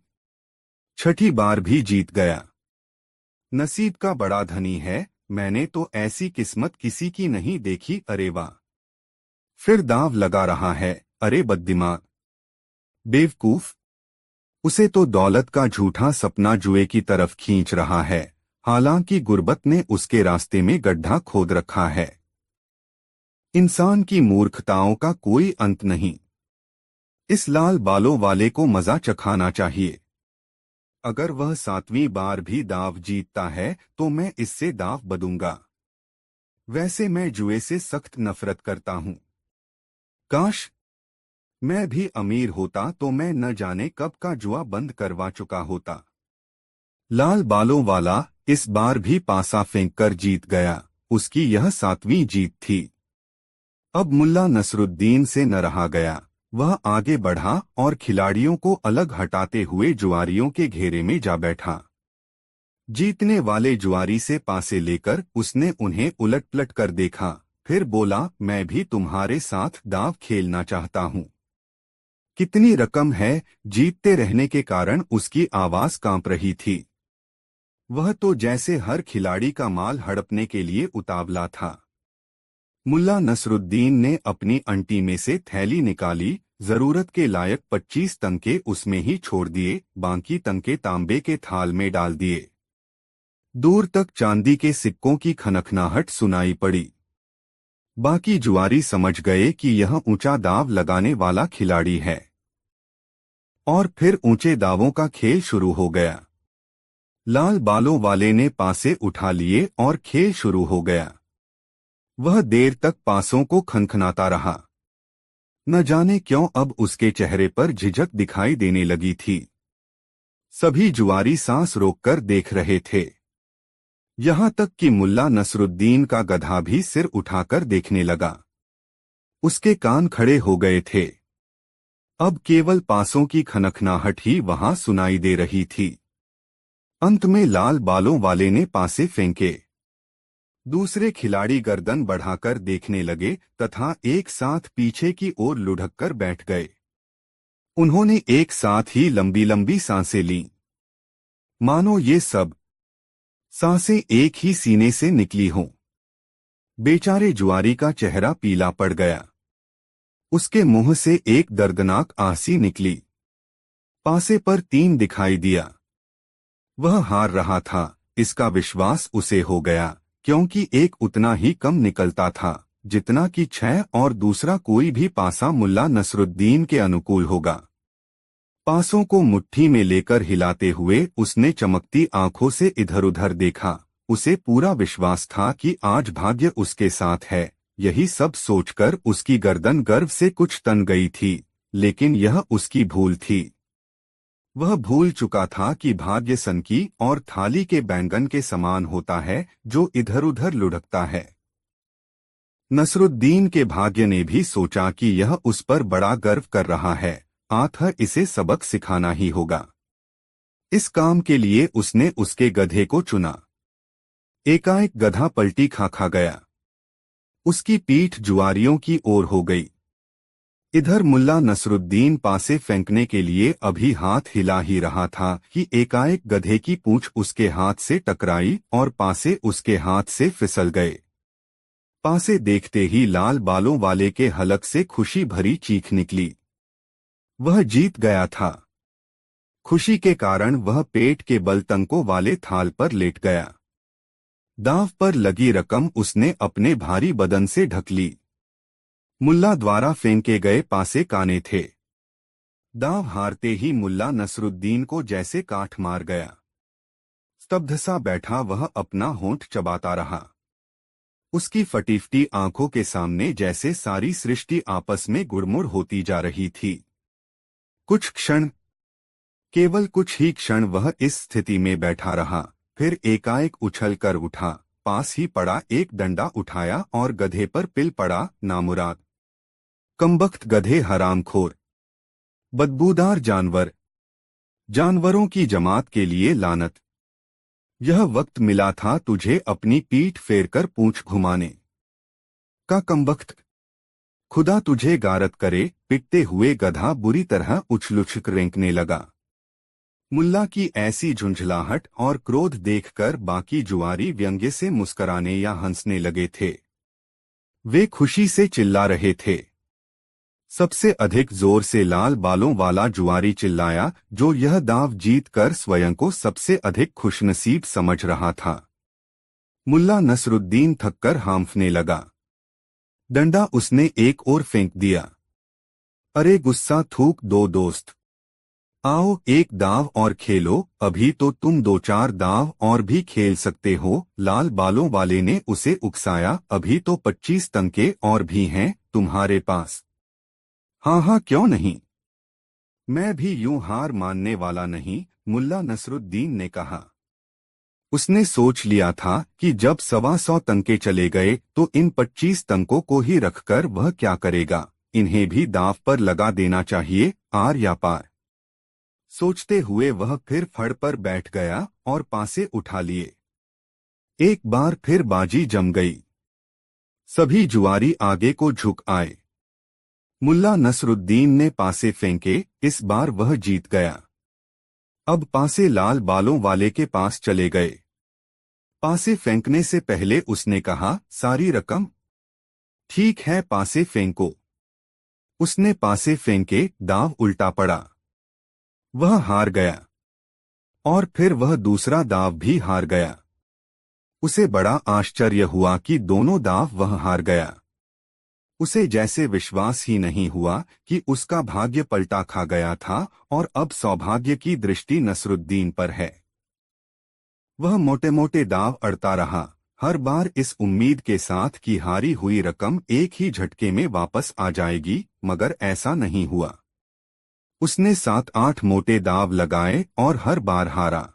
6ठी बार भी जीत गया। नसीब का बड़ा धनी है, मैंने तो ऐसी किस्मत किसी की नहीं देखी। अरे वाह! फिर दांव लगा रहा है। अरे बददिमाग! बेवकूफ! उसे तो दौलत का झूठा सपना जुए की तरफ खींच रहा है, हालांकि गुर्बत ने उसके रास्ते में गड्ढा खोद रखा है। इंसान की मूर्खताओं का कोई अंत नहीं। इस लाल बालों वाले को मजा चखाना चाहिए। अगर वह 7वीं बार भी दाव जीतता है तो मैं इससे दाव बदूंगा। वैसे मैं जुए से सख्त नफरत करता हूँ। काश मैं भी अमीर होता तो मैं न जाने कब का जुआ बंद करवा चुका होता। लाल बालों वाला इस बार भी पासा फेंककर जीत गया। उसकी यह 7वीं जीत थी। अब मुल्ला नसरुद्दीन से न रहा गया। वह आगे बढ़ा और खिलाड़ियों को अलग हटाते हुए जुआरियों के घेरे में जा बैठा। जीतने वाले जुआरी से पासे लेकर उसने उन्हें उलट-पलट कर देखा, फिर बोला, मैं भी तुम्हारे साथ दाव खेलना चाहता हूँ। कितनी रकम है? जीतते रहने के कारण उसकी आवाज कांप रही थी। वह तो जैसे हर खिलाड़ी का माल हड़पने के लिए उतावला था। मुल्ला नसरुद्दीन ने अपनी अंटी में से थैली निकाली, जरूरत के लायक 25 तंके उसमें ही छोड़ दिए, बाकी तंके तांबे के थाल में डाल दिए। दूर तक चांदी के सिक्कों की खनखनाहट सुनाई पड़ी। बाकी जुआरी समझ गए कि यह ऊंचा दाव लगाने वाला खिलाड़ी है। और फिर ऊंचे दावों का खेल शुरू हो गया। लाल बालों वाले ने पासे उठा लिए और खेल शुरू हो गया। वह देर तक पासों को खनखनाता रहा। न जाने क्यों अब उसके चेहरे पर झिझक दिखाई देने लगी थी। सभी जुआरी सांस रोककर देख रहे थे। यहां तक कि मुल्ला नसरुद्दीन का गधा भी सिर उठाकर देखने लगा। उसके कान खड़े हो गए थे। अब केवल पासों की खनखनाहट ही वहां सुनाई दे रही थी। अंत में लाल बालों वाले ने पासे फेंके। दूसरे खिलाड़ी गर्दन बढ़ाकर देखने लगे तथा एक साथ पीछे की ओर लुढ़ककर बैठ गए। उन्होंने एक साथ ही लंबी लंबी सांसें लीं, मानो ये सब सांसें एक ही सीने से निकली हों। बेचारे जुआरी का चेहरा पीला पड़ गया। उसके मुंह से एक दर्दनाक आंसी निकली। पासे पर 3 दिखाई दिया। वह हार रहा था, इसका विश्वास उसे हो गया, क्योंकि एक उतना ही कम निकलता था जितना कि 6 और दूसरा कोई भी पासा मुल्ला नसरुद्दीन के अनुकूल होगा। पासों को मुट्ठी में लेकर हिलाते हुए उसने चमकती आंखों से इधर-उधर देखा। उसे पूरा विश्वास था कि आज भाग्य उसके साथ है। यही सब सोचकर उसकी गर्दन गर्व से कुछ तन गई थी, लेकिन यह उसकी भूल थी। वह भूल चुका था कि भाग्य सनकी और थाली के बैंगन के समान होता है जो इधर-उधर लुढ़कता है। नसरुद्दीन के भाग्य ने भी सोचा कि यह उस पर बड़ा गर्व कर रहा है, अतः इसे सबक सिखाना ही होगा। इस काम के लिए उसने उसके गधे को चुना। एकाएक गधा पलटी खा गया। उसकी पीठ जुआरियों की ओर हो गई। इधर मुल्ला नसरुद्दीन पासे फेंकने के लिए अभी हाथ हिला ही रहा था कि एकाएक गधे की पूंछ उसके हाथ से टकराई और पासे उसके हाथ से फिसल गए। पासे देखते ही लाल बालों वाले के हलक से खुशी भरी चीख निकली। वह जीत गया था। खुशी के कारण वह पेट के बल तंकों वाले थाल पर लेट गया। दांव पर लगी रकम उसने अपने भारी बदन से ढक ली। मुल्ला द्वारा फेंके गए पासे काने थे। दांव हारते ही मुल्ला नसरुद्दीन को जैसे काठ मार गया। स्तब्ध सा बैठा वह अपना होंठ चबाता रहा। उसकी फटीफटी आंखों के सामने जैसे सारी सृष्टि आपस में गुड़मुड़ होती जा रही थी। कुछ क्षण, केवल कुछ ही क्षण वह इस स्थिति में बैठा रहा, फिर एकाएक उछल कर उठा, पास ही पड़ा एक डंडा उठाया और गधे पर पिल पड़ा। नामुराद, कमबख्त गधे, हरामखोर, बदबूदार जानवर, जानवरों की जमात के लिए लानत। यह वक्त मिला था तुझे अपनी पीठ फेरकर पूंछ घुमाने का, कमबख्त। खुदा तुझे गारत करे। पिटते हुए गधा बुरी तरह उछल-उछल रेंकने लगा। मुल्ला की ऐसी झुंझलाहट और क्रोध देखकर बाकी जुआरी व्यंग्य से मुस्कराने या हंसने लगे थे। वे खुशी से चिल्ला रहे थे। सबसे अधिक जोर से लाल बालों वाला जुआरी चिल्लाया, जो यह दांव जीतकर स्वयं को सबसे अधिक खुशनसीब समझ रहा था। मुल्ला नसरुद्दीन थककर हांफने लगा। डंडा उसने एक ओर फेंक दिया। अरे गुस्सा थूक दो दोस्त, आओ एक दांव और खेलो, अभी तो तुम 2-4 दांव और भी खेल सकते हो। लाल बालों वाले ने उसे उकसाया, अभी तो 25 तंके और भी हैं तुम्हारे पास। हाँ हाँ, क्यों नहीं, मैं भी यूं हार मानने वाला नहीं, मुल्ला नसरुद्दीन ने कहा। उसने सोच लिया था कि जब 125 तंके चले गए तो इन 25 तंकों को ही रखकर वह क्या करेगा, इन्हें भी दांव पर लगा देना चाहिए, आर या पार। सोचते हुए वह फिर फड़ पर बैठ गया और पासे उठा लिए। एक बार फिर बाजी जम गई। सभी जुआरी आगे को झुक आए। मुल्ला नसरुद्दीन ने पासे फेंके, इस बार वह जीत गया। अब पासे लाल बालों वाले के पास चले गए। पासे फेंकने से पहले उसने कहा, सारी रकम? ठीक है, पासे फेंको। उसने पासे फेंके, दांव उल्टा पड़ा। वह हार गया। और फिर वह दूसरा दांव भी हार गया। उसे बड़ा आश्चर्य हुआ कि दोनों दांव वह हार गया। उसे जैसे विश्वास ही नहीं हुआ कि उसका भाग्य पलटा खा गया था और अब सौभाग्य की दृष्टि नसरुद्दीन पर है। वह मोटे मोटे दांव अड़ता रहा, हर बार इस उम्मीद के साथ कि हारी हुई रकम एक ही झटके में वापस आ जाएगी, मगर ऐसा नहीं हुआ। उसने 7-8 मोटे दांव लगाए और हर बार हारा।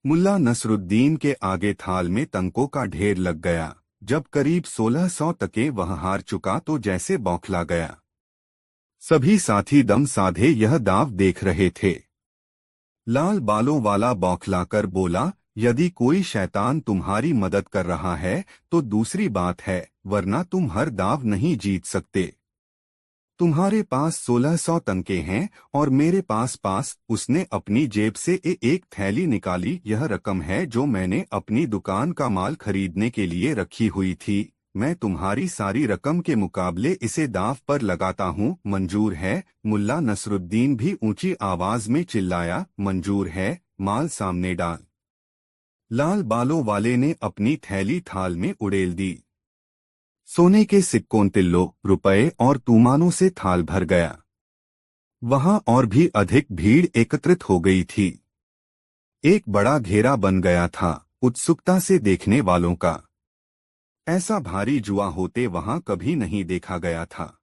मुल्ला नसरुद्दीन के आगे थाल में तंकों का ढेर लग गया। जब करीब 1600 तके वह हार चुका तो जैसे बौखला गया। सभी साथी दम साधे यह दांव देख रहे थे। लाल बालों वाला बौखलाकर बोला, यदि कोई शैतान तुम्हारी मदद कर रहा है तो दूसरी बात है, वरना तुम हर दांव नहीं जीत सकते। तुम्हारे पास 1600 तंके हैं और मेरे पास। उसने अपनी जेब से एक थैली निकाली। यह रकम है जो मैंने अपनी दुकान का माल खरीदने के लिए रखी हुई थी। मैं तुम्हारी सारी रकम के मुकाबले इसे दांव पर लगाता हूँ, मंजूर है? मुल्ला नसरुद्दीन भी ऊंची आवाज में चिल्लाया, मंजूर है, माल सामने डाल। लाल बालों वाले ने अपनी थैली थाल में उड़ेल दी। सोने के सिक्कों, तिल्लों, रुपए और तूमानों से थाल भर गया। वहां और भी अधिक भीड़ एकत्रित हो गई थी। एक बड़ा घेरा बन गया था, उत्सुकता से देखने वालों का। ऐसा भारी जुआ होते वहां कभी नहीं देखा गया था।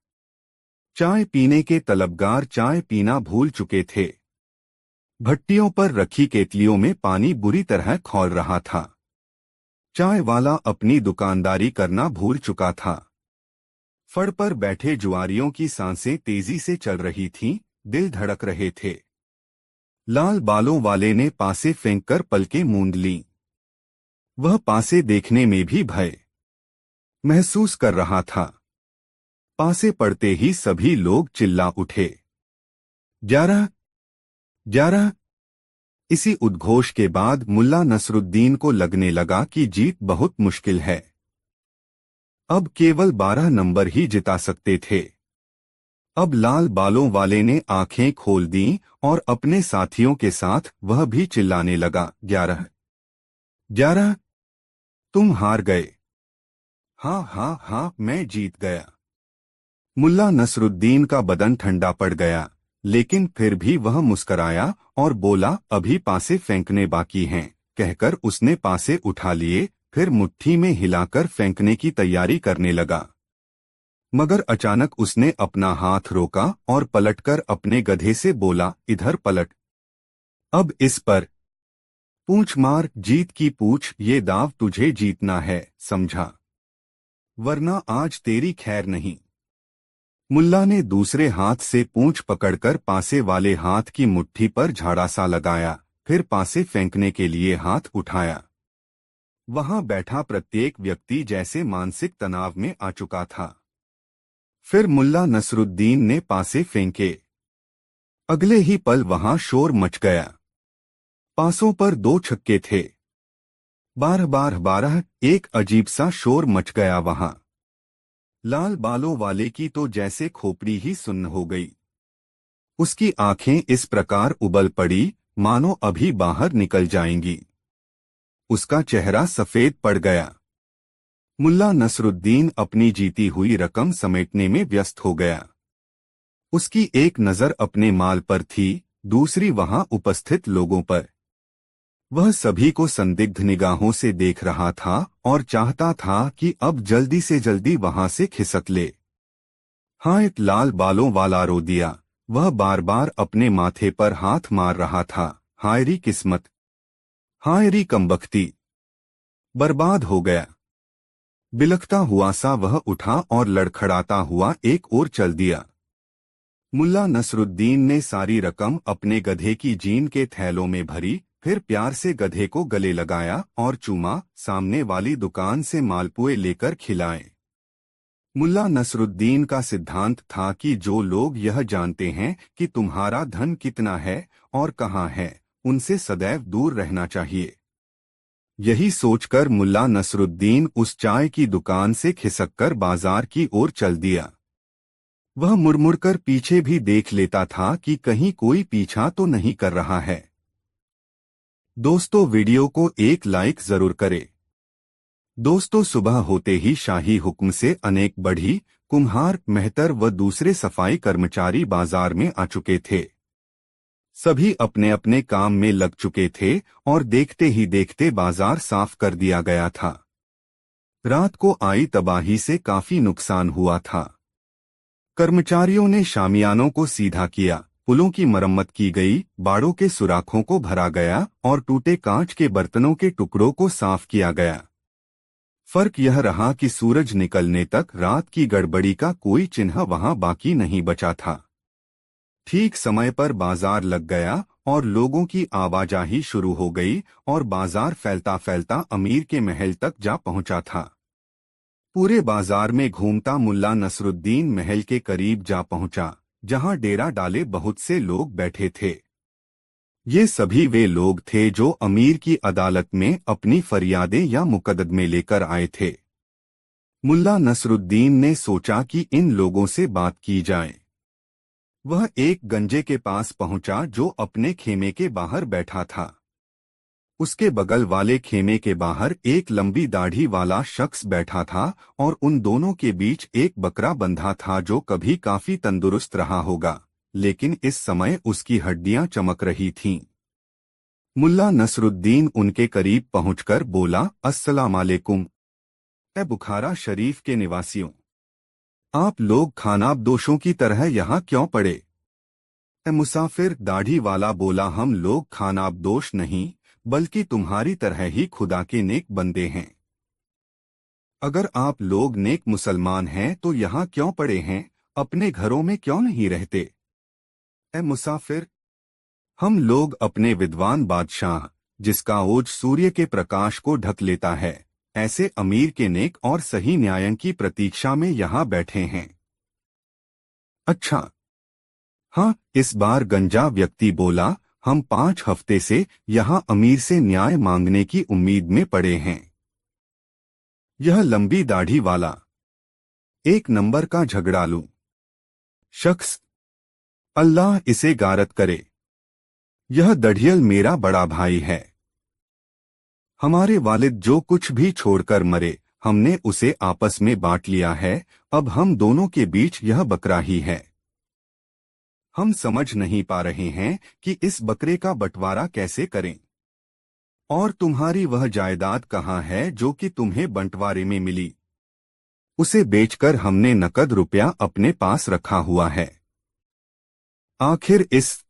चाय पीने के तलबगार चाय पीना भूल चुके थे। भट्टियों पर रखी केतलियों में पानी बुरी तरह खौल रहा था। चाय वाला अपनी दुकानदारी करना भूल चुका था। फड़ पर बैठे जुआरियों की सांसें तेजी से चल रही थीं, दिल धड़क रहे थे। लाल बालों वाले ने पासे फेंककर पलकें मूंद लीं। वह पासे देखने में भी भय महसूस कर रहा था। पासे पड़ते ही सभी लोग चिल्ला उठे, 11, 11। इसी उद्घोष के बाद मुल्ला नसरुद्दीन को लगने लगा कि जीत बहुत मुश्किल है। अब केवल 12 नंबर ही जिता सकते थे। अब लाल बालों वाले ने आंखें खोल दीं और अपने साथियों के साथ वह भी चिल्लाने लगा, 11, 11। तुम हार गए। हाँ हाँ हाँ, मैं जीत गया। मुल्ला नसरुद्दीन का बदन ठंडा पड़ गया, लेकिन फिर भी वह मुस्कराया और बोला, अभी पासे फेंकने बाकी हैं। कहकर उसने पासे उठा लिए, फिर मुट्ठी में हिलाकर फेंकने की तैयारी करने लगा। मगर अचानक उसने अपना हाथ रोका और पलटकर अपने गधे से बोला, इधर पलट। अब इस पर पूंछ मार, जीत की पूछ। ये दाव तुझे जीतना है, समझा? वरना आज तेरी खैर नहीं। मुल्ला ने दूसरे हाथ से पूंछ पकड़कर पासे वाले हाथ की मुट्ठी पर झाड़ा सा लगाया, फिर पासे फेंकने के लिए हाथ उठाया। वहां बैठा प्रत्येक व्यक्ति जैसे मानसिक तनाव में आ चुका था। फिर मुल्ला नसरुद्दीन ने पासे फेंके। अगले ही पल वहां शोर मच गया। पासों पर 2 छक्के थे। 12 12 12। एक अजीब सा शोर मच गया वहां। लाल बालों वाले की तो जैसे खोपड़ी ही सुन्न हो गई। उसकी आंखें इस प्रकार उबल पड़ी मानो अभी बाहर निकल जाएंगी। उसका चेहरा सफेद पड़ गया। मुल्ला नसरुद्दीन अपनी जीती हुई रकम समेटने में व्यस्त हो गया। उसकी एक नजर अपने माल पर थी, दूसरी वहां उपस्थित लोगों पर। वह सभी को संदिग्ध निगाहों से देख रहा था और चाहता था कि अब जल्दी से जल्दी वहां से खिसक ले। हाँ, एक लाल बालों वाला रो दिया। वह बार बार अपने माथे पर हाथ मार रहा था। हायरी किस्मत, हायरी कमबख्ती, बर्बाद हो गया। बिलखता हुआ सा वह उठा और लड़खड़ाता हुआ एक ओर चल दिया। मुल्ला नसरुद्दीन ने सारी रकम अपने गधे की जीन के थैलों में भरी, फिर प्यार से गधे को गले लगाया और चूमा। सामने वाली दुकान से मालपुए लेकर खिलाए। मुल्ला नसरुद्दीन का सिद्धांत था कि जो लोग यह जानते हैं कि तुम्हारा धन कितना है और कहाँ है, उनसे सदैव दूर रहना चाहिए। यही सोचकर मुल्ला नसरुद्दीन उस चाय की दुकान से खिसककर बाजार की ओर चल दिया। वह मुड़मुड़कर पीछे भी देख लेता था कि कहीं कोई पीछा तो नहीं कर रहा है। दोस्तों, वीडियो को एक लाइक जरूर करें। दोस्तों, सुबह होते ही शाही हुक्म से अनेक बढ़ी, कुम्हार, मेहतर व दूसरे सफाई कर्मचारी बाजार में आ चुके थे। सभी अपने अपने काम में लग चुके थे और देखते ही देखते बाजार साफ कर दिया गया था। रात को आई तबाही से काफी नुकसान हुआ था। कर्मचारियों ने शामियानों को सीधा किया, पुलों की मरम्मत की गई, बाड़ों के सुराखों को भरा गया और टूटे कांच के बर्तनों के टुकड़ों को साफ किया गया। फर्क यह रहा कि सूरज निकलने तक रात की गड़बड़ी का कोई चिन्ह वहां बाकी नहीं बचा था। ठीक समय पर बाजार लग गया और लोगों की आवाजाही शुरू हो गई और बाजार फैलता फैलता अमीर के महल तक जा पहुंचा था। पूरे बाजार में घूमता मुल्ला नसरुद्दीन महल के करीब जा पहुंचा, जहां डेरा डाले बहुत से लोग बैठे थे। ये सभी वे लोग थे जो अमीर की अदालत में अपनी फरियादें या मुकदमे लेकर आए थे। मुल्ला नसरुद्दीन ने सोचा कि इन लोगों से बात की जाए। वह एक गंजे के पास पहुंचा जो अपने खेमे के बाहर बैठा था। उसके बगल वाले खेमे के बाहर एक लंबी दाढ़ी वाला शख्स बैठा था और उन दोनों के बीच एक बकरा बंधा था जो कभी काफी तंदुरुस्त रहा होगा, लेकिन इस समय उसकी हड्डियां चमक रही थीं। मुल्ला नसरुद्दीन उनके करीब पहुंचकर बोला, अस्सलाम वालेकुम। ए बुखारा शरीफ के निवासियों, आप लोग खानाबदोशों की तरह यहाँ क्यों पड़े? ए मुसाफिर, दाढ़ी वाला बोला, हम लोग खानाबदोश नहीं बल्कि तुम्हारी तरह ही खुदा के नेक बंदे हैं। अगर आप लोग नेक मुसलमान हैं तो यहाँ क्यों पड़े हैं, अपने घरों में क्यों नहीं रहते? ए मुसाफिर, हम लोग अपने विद्वान बादशाह, जिसका ओज सूर्य के प्रकाश को ढक लेता है, ऐसे अमीर के नेक और सही न्याय की प्रतीक्षा में यहाँ बैठे हैं। अच्छा, हाँ, इस बार गंजा व्यक्ति बोला, हम 5 हफ्ते से यहाँ अमीर से न्याय मांगने की उम्मीद में पड़े हैं। यह लंबी दाढ़ी वाला, एक नंबर का झगड़ालू शख्स, अल्लाह इसे गारत करे। यह दढ़ियल मेरा बड़ा भाई है। हमारे वालिद जो कुछ भी छोड़कर मरे, हमने उसे आपस में बांट लिया है। अब हम दोनों के बीच यह बकरा ही है। हम समझ नहीं पा रहे हैं कि इस बकरे का बंटवारा कैसे करें। और तुम्हारी वह जायदाद कहाँ है जो कि तुम्हें बंटवारे में मिली? उसे बेचकर हमने नकद रुपया अपने पास रखा हुआ है। आखिर इस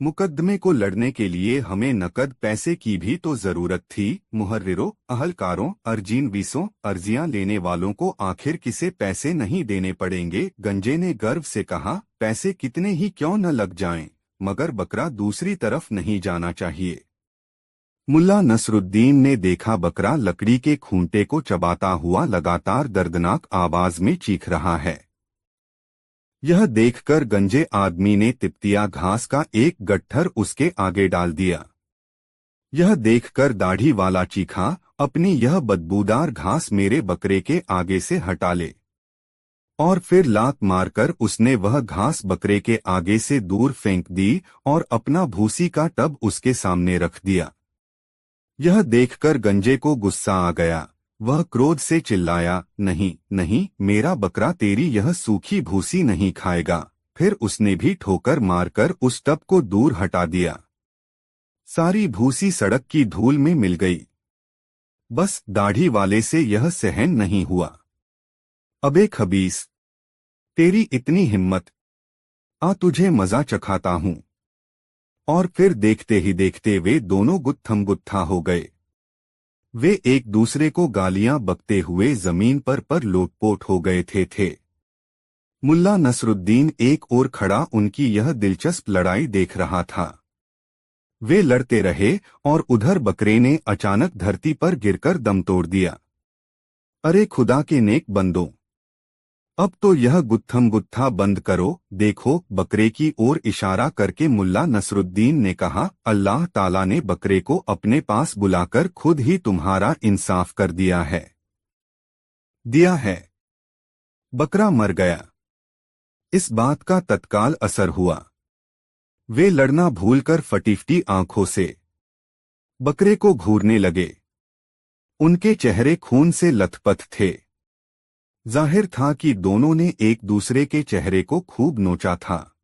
मुकदमे को लड़ने के लिए हमें नकद पैसे की भी तो जरूरत थी। मुहर्रिरों, अहलकारों, अर्जीनवीसों, अर्जियां लेने वालों को आखिर किसे पैसे नहीं देने पड़ेंगे? गंजे ने गर्व से कहा, पैसे कितने ही क्यों न लग जाएं, मगर बकरा दूसरी तरफ नहीं जाना चाहिए। मुल्ला नसरुद्दीन ने देखा बकरा लकड़ी के खूंटे को चबाता हुआ लगातार दर्दनाक आवाज में चीख रहा है। यह देखकर गंजे आदमी ने तिप्तिया घास का एक गट्ठर उसके आगे डाल दिया। यह देखकर दाढ़ी वाला चीखा, अपनी यह बदबूदार घास मेरे बकरे के आगे से हटा ले। और फिर लात मारकर उसने वह घास बकरे के आगे से दूर फेंक दी और अपना भूसी का टब उसके सामने रख दिया। यह देखकर गंजे को गुस्सा आ गया। वह क्रोध से चिल्लाया, नहीं नहीं, मेरा बकरा तेरी यह सूखी भूसी नहीं खाएगा। फिर उसने भी ठोकर मारकर उस टब को दूर हटा दिया। सारी भूसी सड़क की धूल में मिल गई। बस दाढ़ी वाले से यह सहन नहीं हुआ। अबे खबीस, तेरी इतनी हिम्मत, आ तुझे मजा चखाता हूं। और फिर देखते ही देखते वे दोनों गुत्थम गुत्था हो गए। वे एक दूसरे को गालियां बकते हुए जमीन पर लोटपोट हो गए थे। मुल्ला नसरुद्दीन एक ओर खड़ा उनकी यह दिलचस्प लड़ाई देख रहा था। वे लड़ते रहे और उधर बकरे ने अचानक धरती पर गिरकर दम तोड़ दिया। अरे खुदा के नेक बंदों, अब तो यह गुत्थम गुत्था बंद करो। देखो, बकरे की ओर इशारा करके मुल्ला नसरुद्दीन ने कहा, अल्लाह ताला ने बकरे को अपने पास बुलाकर खुद ही तुम्हारा इंसाफ कर दिया है। बकरा मर गया। इस बात का तत्काल असर हुआ। वे लड़ना भूलकर फटीफटी आंखों से बकरे को घूरने लगे। उनके चेहरे खून से लथपथ थे। जाहिर था कि दोनों ने एक दूसरे के चेहरे को खूब नोचा था।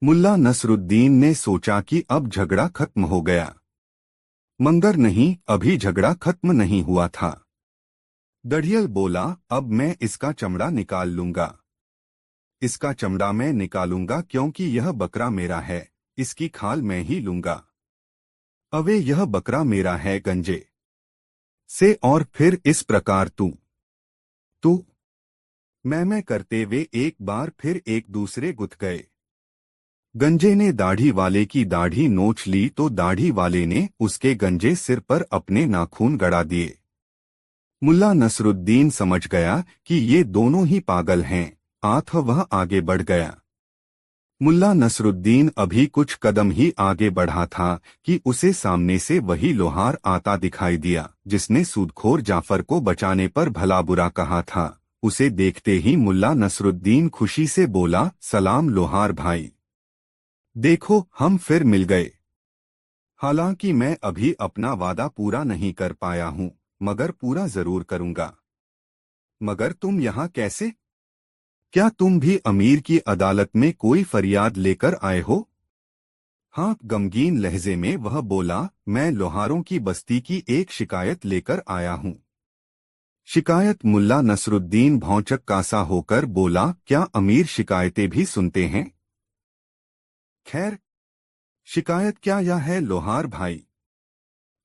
मुल्ला नसरुद्दीन ने सोचा कि अब झगड़ा खत्म हो गया, मगर नहीं, अभी झगड़ा खत्म नहीं हुआ था। दढ़ियल बोला, अब मैं इसका चमड़ा निकाल लूंगा। इसका चमड़ा मैं निकालूंगा क्योंकि यह बकरा मेरा है, इसकी खाल मैं ही लूंगा। अबे यह बकरा मेरा है गंजे से। और फिर इस प्रकार तू मैं करते वे एक बार फिर एक दूसरे गुथ गए। गंजे ने दाढ़ी वाले की दाढ़ी नोच ली तो दाढ़ी वाले ने उसके गंजे सिर पर अपने नाखून गड़ा दिए। मुल्ला नसरुद्दीन समझ गया कि ये दोनों ही पागल हैं। आठ वह आगे बढ़ गया। मुल्ला नसरुद्दीन अभी कुछ कदम ही आगे बढ़ा था कि उसे सामने से वही लोहार आता दिखाई दिया जिसने सूदखोर जाफर को बचाने पर भला बुरा कहा था। उसे देखते ही मुल्ला नसरुद्दीन खुशी से बोला, सलाम लोहार भाई, देखो हम फिर मिल गए। हालांकि मैं अभी अपना वादा पूरा नहीं कर पाया हूं, मगर पूरा जरूर करूंगा। मगर तुम यहाँ कैसे? क्या तुम भी अमीर की अदालत में कोई फरियाद लेकर आए हो? हाँ, गमगीन लहजे में वह बोला, मैं लोहारों की बस्ती की एक शिकायत लेकर आया हूँ। शिकायत? मुल्ला नसरुद्दीन भौचक कासा होकर बोला, क्या अमीर शिकायतें भी सुनते हैं? खैर, शिकायत क्या यह है लोहार भाई?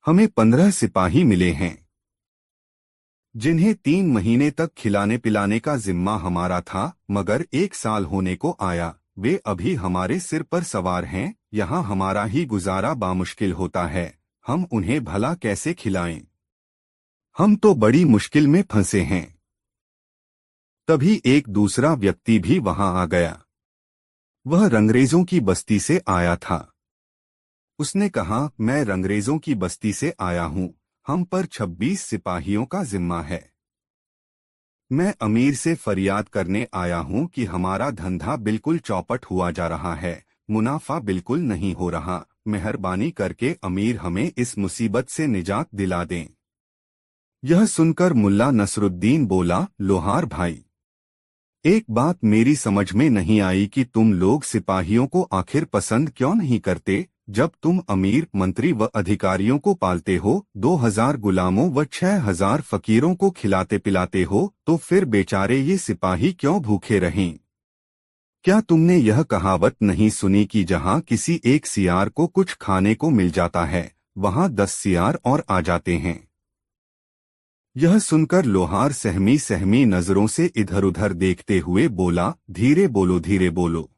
हमें 15 सिपाही मिले हैं, जिन्हें 3 महीने तक खिलाने पिलाने का जिम्मा हमारा था, मगर 1 साल होने को आया, वे अभी हमारे सिर पर सवार हैं। यहाँ हमारा ही गुजारा बामुश्किल होता है, हम उन्हें भला कैसे खिलाएं? हम तो बड़ी मुश्किल में फंसे हैं। तभी एक दूसरा व्यक्ति भी वहां आ गया। वह रंगरेजों की बस्ती से आया था। उसने कहा, मैं रंगरेजों की बस्ती से आया हूं, हम पर 26 सिपाहियों का जिम्मा है। मैं अमीर से फरियाद करने आया हूं कि हमारा धंधा बिल्कुल चौपट हुआ जा रहा है, मुनाफा बिल्कुल नहीं हो रहा। मेहरबानी करके अमीर हमें इस मुसीबत से निजात दिला दें। यह सुनकर मुल्ला नसरुद्दीन बोला, लोहार भाई, एक बात मेरी समझ में नहीं आई कि तुम लोग सिपाहियों को आखिर पसंद क्यों नहीं करते। जब तुम अमीर मंत्री व अधिकारियों को पालते हो, 2000 गुलामों व 6000 फकीरों को खिलाते पिलाते हो, तो फिर बेचारे ये सिपाही क्यों भूखे रहें? क्या तुमने यह कहावत नहीं सुनी कि जहां किसी एक सियार को कुछ खाने को मिल जाता है, वहां 10 सियार और आ जाते हैं? यह सुनकर लोहार सहमी सहमी नजरों से इधर उधर देखते हुए बोला, धीरे बोलो धीरे बोलो।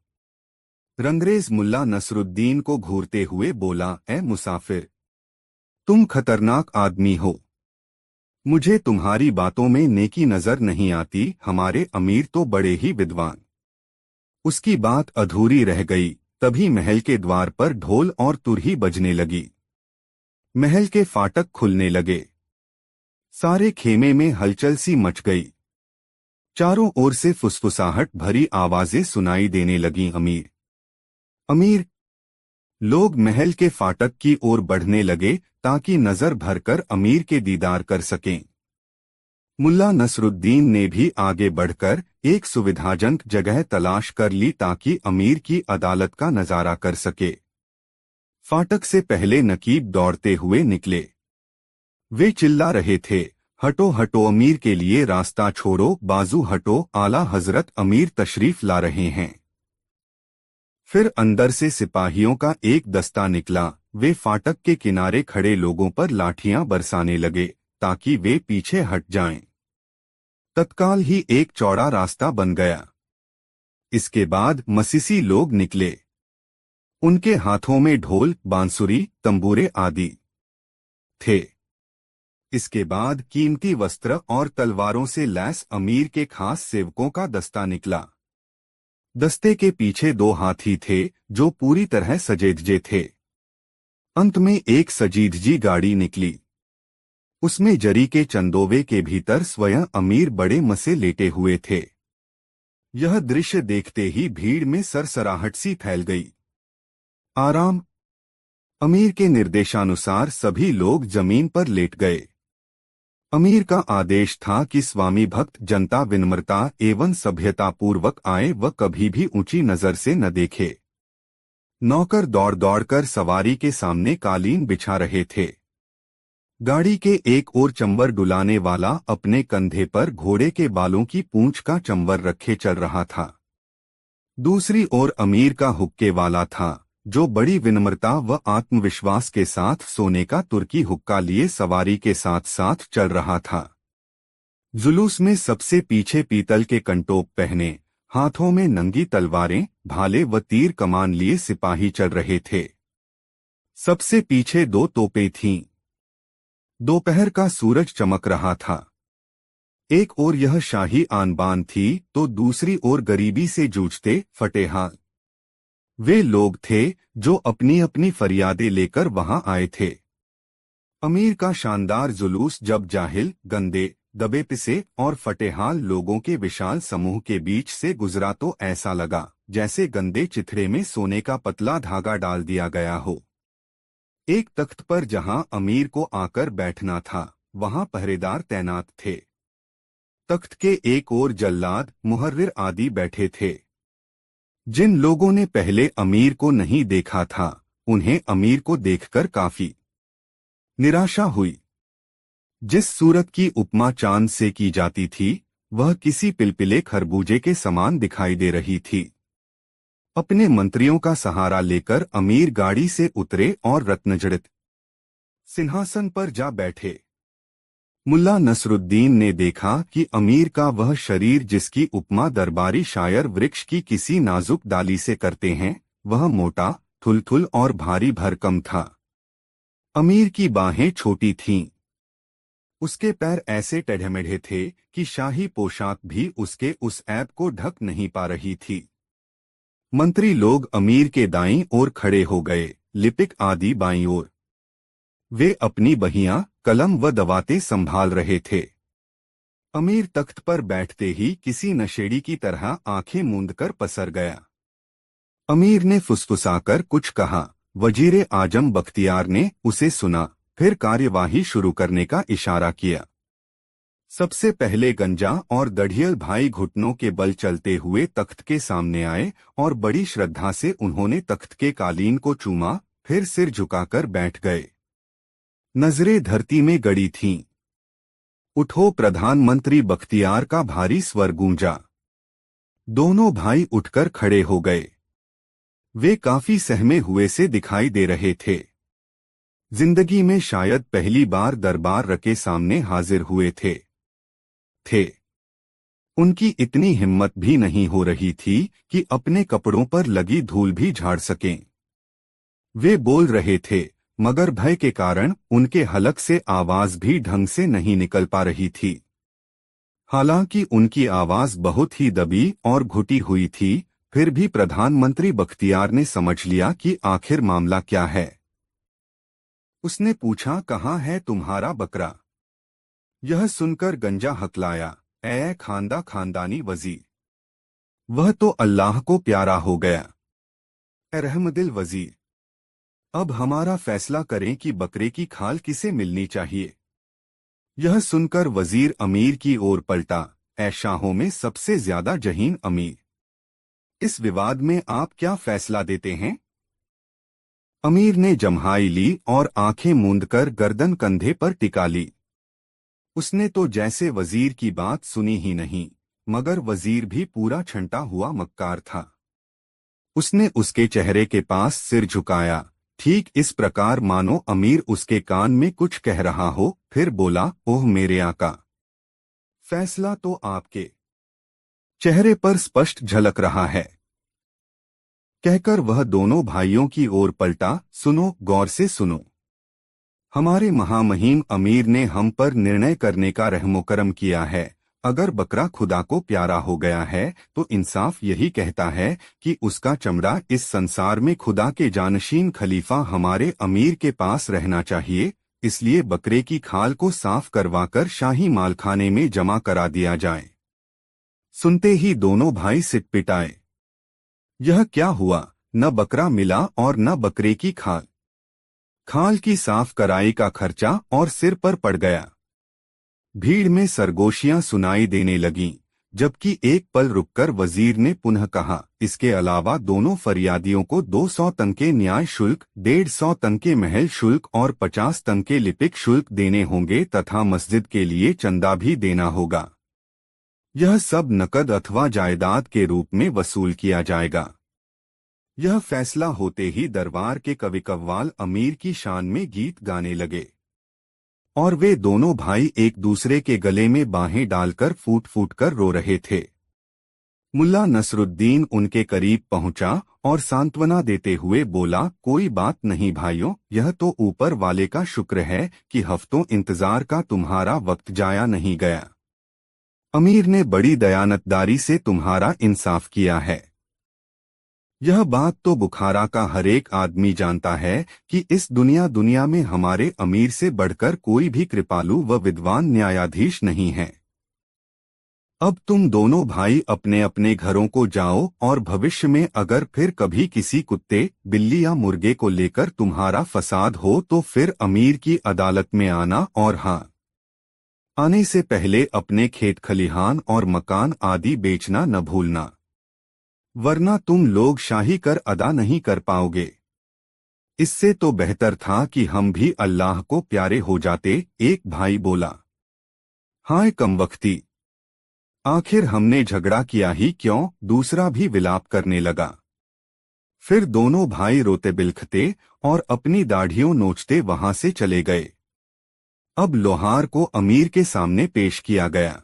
रंगरेज मुल्ला नसरुद्दीन को घूरते हुए बोला, ए मुसाफिर, तुम खतरनाक आदमी हो। मुझे तुम्हारी बातों में नेकी नजर नहीं आती। हमारे अमीर तो बड़े ही विद्वान। उसकी बात अधूरी रह गई, तभी महल के द्वार पर ढोल और तुरही बजने लगी। महल के फाटक खुलने लगे। सारे खेमे में हलचल सी मच गई। चारों ओर से फुसफुसाहट भरी आवाजें सुनाई देने लगीं। अमीर, अमीर। लोग महल के फाटक की ओर बढ़ने लगे ताकि नजर भरकर अमीर के दीदार कर सकें। मुल्ला नसरुद्दीन ने भी आगे बढ़कर एक सुविधाजनक जगह तलाश कर ली ताकि अमीर की अदालत का नजारा कर सके। फाटक से पहले नकीब दौड़ते हुए निकले। वे चिल्ला रहे थे, हटो हटो, अमीर के लिए रास्ता छोड़ो, बाजू हटो, आला हजरत अमीर तशरीफ ला रहे हैं। फिर अंदर से सिपाहियों का एक दस्ता निकला। वे फाटक के किनारे खड़े लोगों पर लाठियां बरसाने लगे ताकि वे पीछे हट जाएं। तत्काल ही एक चौड़ा रास्ता बन गया। इसके बाद मसीसी लोग निकले। उनके हाथों में ढोल, बांसुरी, तंबूरे आदि थे। इसके बाद कीमती वस्त्र और तलवारों से लैस अमीर के खास सेवकों का दस्ता निकला। दस्ते के पीछे 2 हाथी थे जो पूरी तरह सजेधजे थे। अंत में एक सजीदजी गाड़ी निकली। उसमें जरी के चंदोवे के भीतर स्वयं अमीर बड़े मसे लेटे हुए थे। यह दृश्य देखते ही भीड़ में सरसराहट सी फैल गई। आराम। अमीर के निर्देशानुसार सभी लोग जमीन पर लेट गए। अमीर का आदेश था कि स्वामी भक्त जनता विनम्रता एवं सभ्यतापूर्वक आए व कभी भी ऊंची नजर से न देखे। नौकर दौड़ दौड़कर सवारी के सामने कालीन बिछा रहे थे। गाड़ी के एक ओर चंवर डुलाने वाला अपने कंधे पर घोड़े के बालों की पूंछ का चंवर रखे चल रहा था। दूसरी ओर अमीर का हुक्के वाला था, जो बड़ी विनम्रता व आत्मविश्वास के साथ सोने का तुर्की हुक्का लिए सवारी के साथ साथ चल रहा था। जुलूस में सबसे पीछे पीतल के कंटोप पहने, हाथों में नंगी तलवारें, भाले व तीर कमान लिए सिपाही चल रहे थे। सबसे पीछे 2 तोपें थीं। दोपहर का सूरज चमक रहा था। एक ओर यह शाही आन बान थी तो दूसरी ओर गरीबी से जूझते फटेहाल वे लोग थे जो अपनी अपनी फरियादें लेकर वहां आए थे। अमीर का शानदार जुलूस जब जाहिल, गंदे, दबे पिसे और फटेहाल लोगों के विशाल समूह के बीच से गुजरा तो ऐसा लगा जैसे गंदे चिथड़े में सोने का पतला धागा डाल दिया गया हो। एक तख्त पर जहां अमीर को आकर बैठना था, वहां पहरेदार तैनात थे। तख्त के एक ओर जल्लाद, मुहर्रिर आदि बैठे थे। जिन लोगों ने पहले अमीर को नहीं देखा था, उन्हें अमीर को देखकर काफी निराशा हुई। जिस सूरत की उपमा चांद से की जाती थी, वह किसी पिलपिले खरबूजे के समान दिखाई दे रही थी। अपने मंत्रियों का सहारा लेकर अमीर गाड़ी से उतरे और रत्नजड़ित सिंहासन पर जा बैठे। मुल्ला नसरुद्दीन ने देखा कि अमीर का वह शरीर जिसकी उपमा दरबारी शायर वृक्ष की किसी नाजुक डाली से करते हैं, वह मोटा, थुलथुल और भारी भरकम था। अमीर की बाहें छोटी थीं। उसके पैर ऐसे टेढ़मेढ़े थे कि शाही पोशाक भी उसके उस ऐब को ढक नहीं पा रही थी। मंत्री लोग अमीर के दाईं ओर खड़े हो गए, लिपिक आदि बाईं ओर। वे अपनी बहियां, कलम व दवातें संभाल रहे थे। अमीर तख्त पर बैठते ही किसी नशेड़ी की तरह आंखें मूंदकर पसर गया। अमीर ने फुसफुसाकर कुछ कहा। वजीरे आजम बख्तियार ने उसे सुना, फिर कार्यवाही शुरू करने का इशारा किया। सबसे पहले गंजा और दढ़ियल भाई घुटनों के बल चलते हुए तख्त के सामने आए और बड़ी श्रद्धा से उन्होंने तख्त के कालीन को चूमा, फिर सिर झुकाकर बैठ गए। नजरें धरती में गड़ी थीं। उठो, प्रधानमंत्री बख्तियार का भारी स्वर गूंजा। दोनों भाई उठकर खड़े हो गए। वे काफी सहमे हुए से दिखाई दे रहे थे। जिंदगी में शायद पहली बार दरबार रके सामने हाजिर हुए थे। उनकी इतनी हिम्मत भी नहीं हो रही थी कि अपने कपड़ों पर लगी धूल भी झाड़ सकें। वे बोल रहे थे, मगर भय के कारण उनके हलक से आवाज भी ढंग से नहीं निकल पा रही थी। हालांकि उनकी आवाज बहुत ही दबी और घुटी हुई थी, फिर भी प्रधानमंत्री बख्तियार ने समझ लिया कि आखिर मामला क्या है। उसने पूछा, कहाँ है तुम्हारा बकरा? यह सुनकर गंजा हकलाया, ऐ खानदानी वजीर, वह तो अल्लाह को प्यारा हो गया। ए रहमदिल वजीर, अब हमारा फैसला करें कि बकरे की खाल किसे मिलनी चाहिए। यह सुनकर वजीर अमीर की ओर पलटा। ए शाहों में सबसे ज्यादा जहीन अमीर, इस विवाद में आप क्या फैसला देते हैं? अमीर ने जम्हाई ली और आंखें मूंदकर गर्दन कंधे पर टिका ली। उसने तो जैसे वजीर की बात सुनी ही नहीं, मगर वजीर भी पूरा छंटा हुआ मक्कार था। उसने उसके चेहरे के पास सिर झुकाया, ठीक इस प्रकार मानो अमीर उसके कान में कुछ कह रहा हो, फिर बोला, ओह मेरे आका, फैसला तो आपके चेहरे पर स्पष्ट झलक रहा है। कहकर वह दोनों भाइयों की ओर पलटा, सुनो, गौर से सुनो। हमारे महामहिम अमीर ने हम पर निर्णय करने का रहमोकरम किया है। अगर बकरा खुदा को प्यारा हो गया है तो इंसाफ यही कहता है कि उसका चमड़ा इस संसार में खुदा के जानशीन खलीफा हमारे अमीर के पास रहना चाहिए। इसलिए बकरे की खाल को साफ करवाकर शाही मालखाने में जमा करा दिया जाए। सुनते ही दोनों भाई सिटपिटाए। यह क्या हुआ? न बकरा मिला और न बकरे की खाल। खाल की साफ कराई का खर्चा और सिर पर पड़ गया। भीड़ में सरगोशियां सुनाई देने लगीं, जबकि एक पल रुककर वजीर ने पुनः कहा, इसके अलावा दोनों फरियादियों को 200 तंके न्याय शुल्क, 150 तंके महल शुल्क और 50 तंके लिपिक शुल्क देने होंगे तथा मस्जिद के लिए चंदा भी देना होगा। यह सब नकद अथवा जायदाद के रूप में वसूल किया जाएगा। यह फैसला होते ही दरबार के कवि कव्वाल अमीर की शान में गीत गाने लगे और वे दोनों भाई एक दूसरे के गले में बाहें डालकर फूट फूट कर रो रहे थे। मुल्ला नसरुद्दीन उनके करीब पहुंचा और सांत्वना देते हुए बोला, कोई बात नहीं भाइयों, यह तो ऊपर वाले का शुक्र है कि हफ्तों इंतजार का तुम्हारा वक्त जाया नहीं गया। अमीर ने बड़ी दयानतदारी से तुम्हारा इंसाफ किया है। यह बात तो बुखारा का हरेक आदमी जानता है कि इस दुनिया में हमारे अमीर से बढ़कर कोई भी कृपालु व विद्वान न्यायाधीश नहीं है। अब तुम दोनों भाई अपने अपने घरों को जाओ और भविष्य में अगर फिर कभी किसी कुत्ते, बिल्ली या मुर्गे को लेकर तुम्हारा फसाद हो तो फिर अमीर की अदालत में आना, और हाँ, आने से पहले अपने खेत खलिहान और मकान आदि बेचना न भूलना, वरना तुम लोग शाही कर अदा नहीं कर पाओगे। इससे तो बेहतर था कि हम भी अल्लाह को प्यारे हो जाते, एक भाई बोला। हाय कमबख्ती, आखिर हमने झगड़ा किया ही क्यों, दूसरा भी विलाप करने लगा। फिर दोनों भाई रोते बिलखते और अपनी दाढ़ियों नोचते वहां से चले गए। अब लोहार को अमीर के सामने पेश किया गया।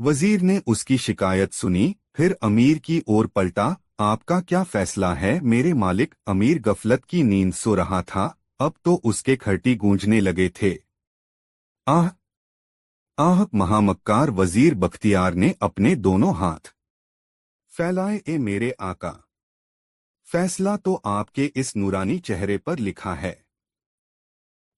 वजीर ने उसकी शिकायत सुनी, फिर अमीर की ओर पलटा। आपका क्या फैसला है मेरे मालिक? अमीर गफलत की नींद सो रहा था, अब तो उसके खर्टी गूंजने लगे थे। आह आह, महामक्कार वजीर बख्तियार ने अपने दोनों हाथ फैलाए। ए मेरे आका, फैसला तो आपके इस नूरानी चेहरे पर लिखा है।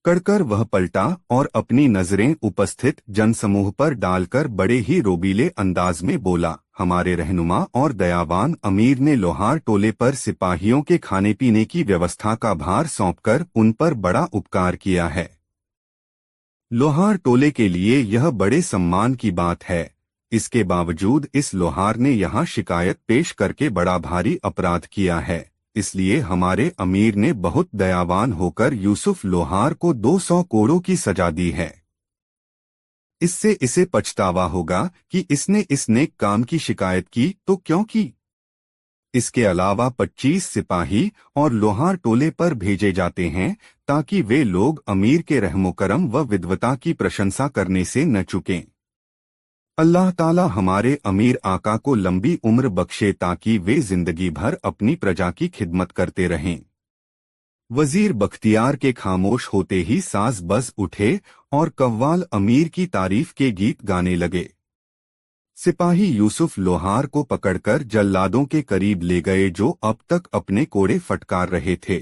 कड़कर वह पलटा और अपनी नजरें उपस्थित जनसमूह पर डालकर बड़े ही रोबीले अंदाज में बोला। हमारे रहनुमा और दयावान अमीर ने लोहार टोले पर सिपाहियों के खाने पीने की व्यवस्था का भार सौंपकर उन पर बड़ा उपकार किया है। लोहार टोले के लिए यह बड़े सम्मान की बात है। इसके बावजूद इस लोहार ने यहाँ शिकायत पेश करके बड़ा भारी अपराध किया है, इसलिए हमारे अमीर ने बहुत दयावान होकर यूसुफ लोहार को 200 कोड़ों की सजा दी है। इससे इसे पछतावा होगा कि इसने इस नेक काम की शिकायत की तो क्यों की। इसके अलावा 25 सिपाही और लोहार टोले पर भेजे जाते हैं ताकि वे लोग अमीर के रहमोकरम व विद्वता की प्रशंसा करने से न चुकें। अल्लाह ताला हमारे अमीर आका को लंबी उम्र बख्शे ताकि वे जिंदगी भर अपनी प्रजा की खिदमत करते रहें। वजीर बख्तियार के खामोश होते ही साज बज उठे और कव्वाल अमीर की तारीफ के गीत गाने लगे। सिपाही यूसुफ लोहार को पकड़कर जल्लादों के करीब ले गए जो अब तक अपने कोड़े फटकार रहे थे।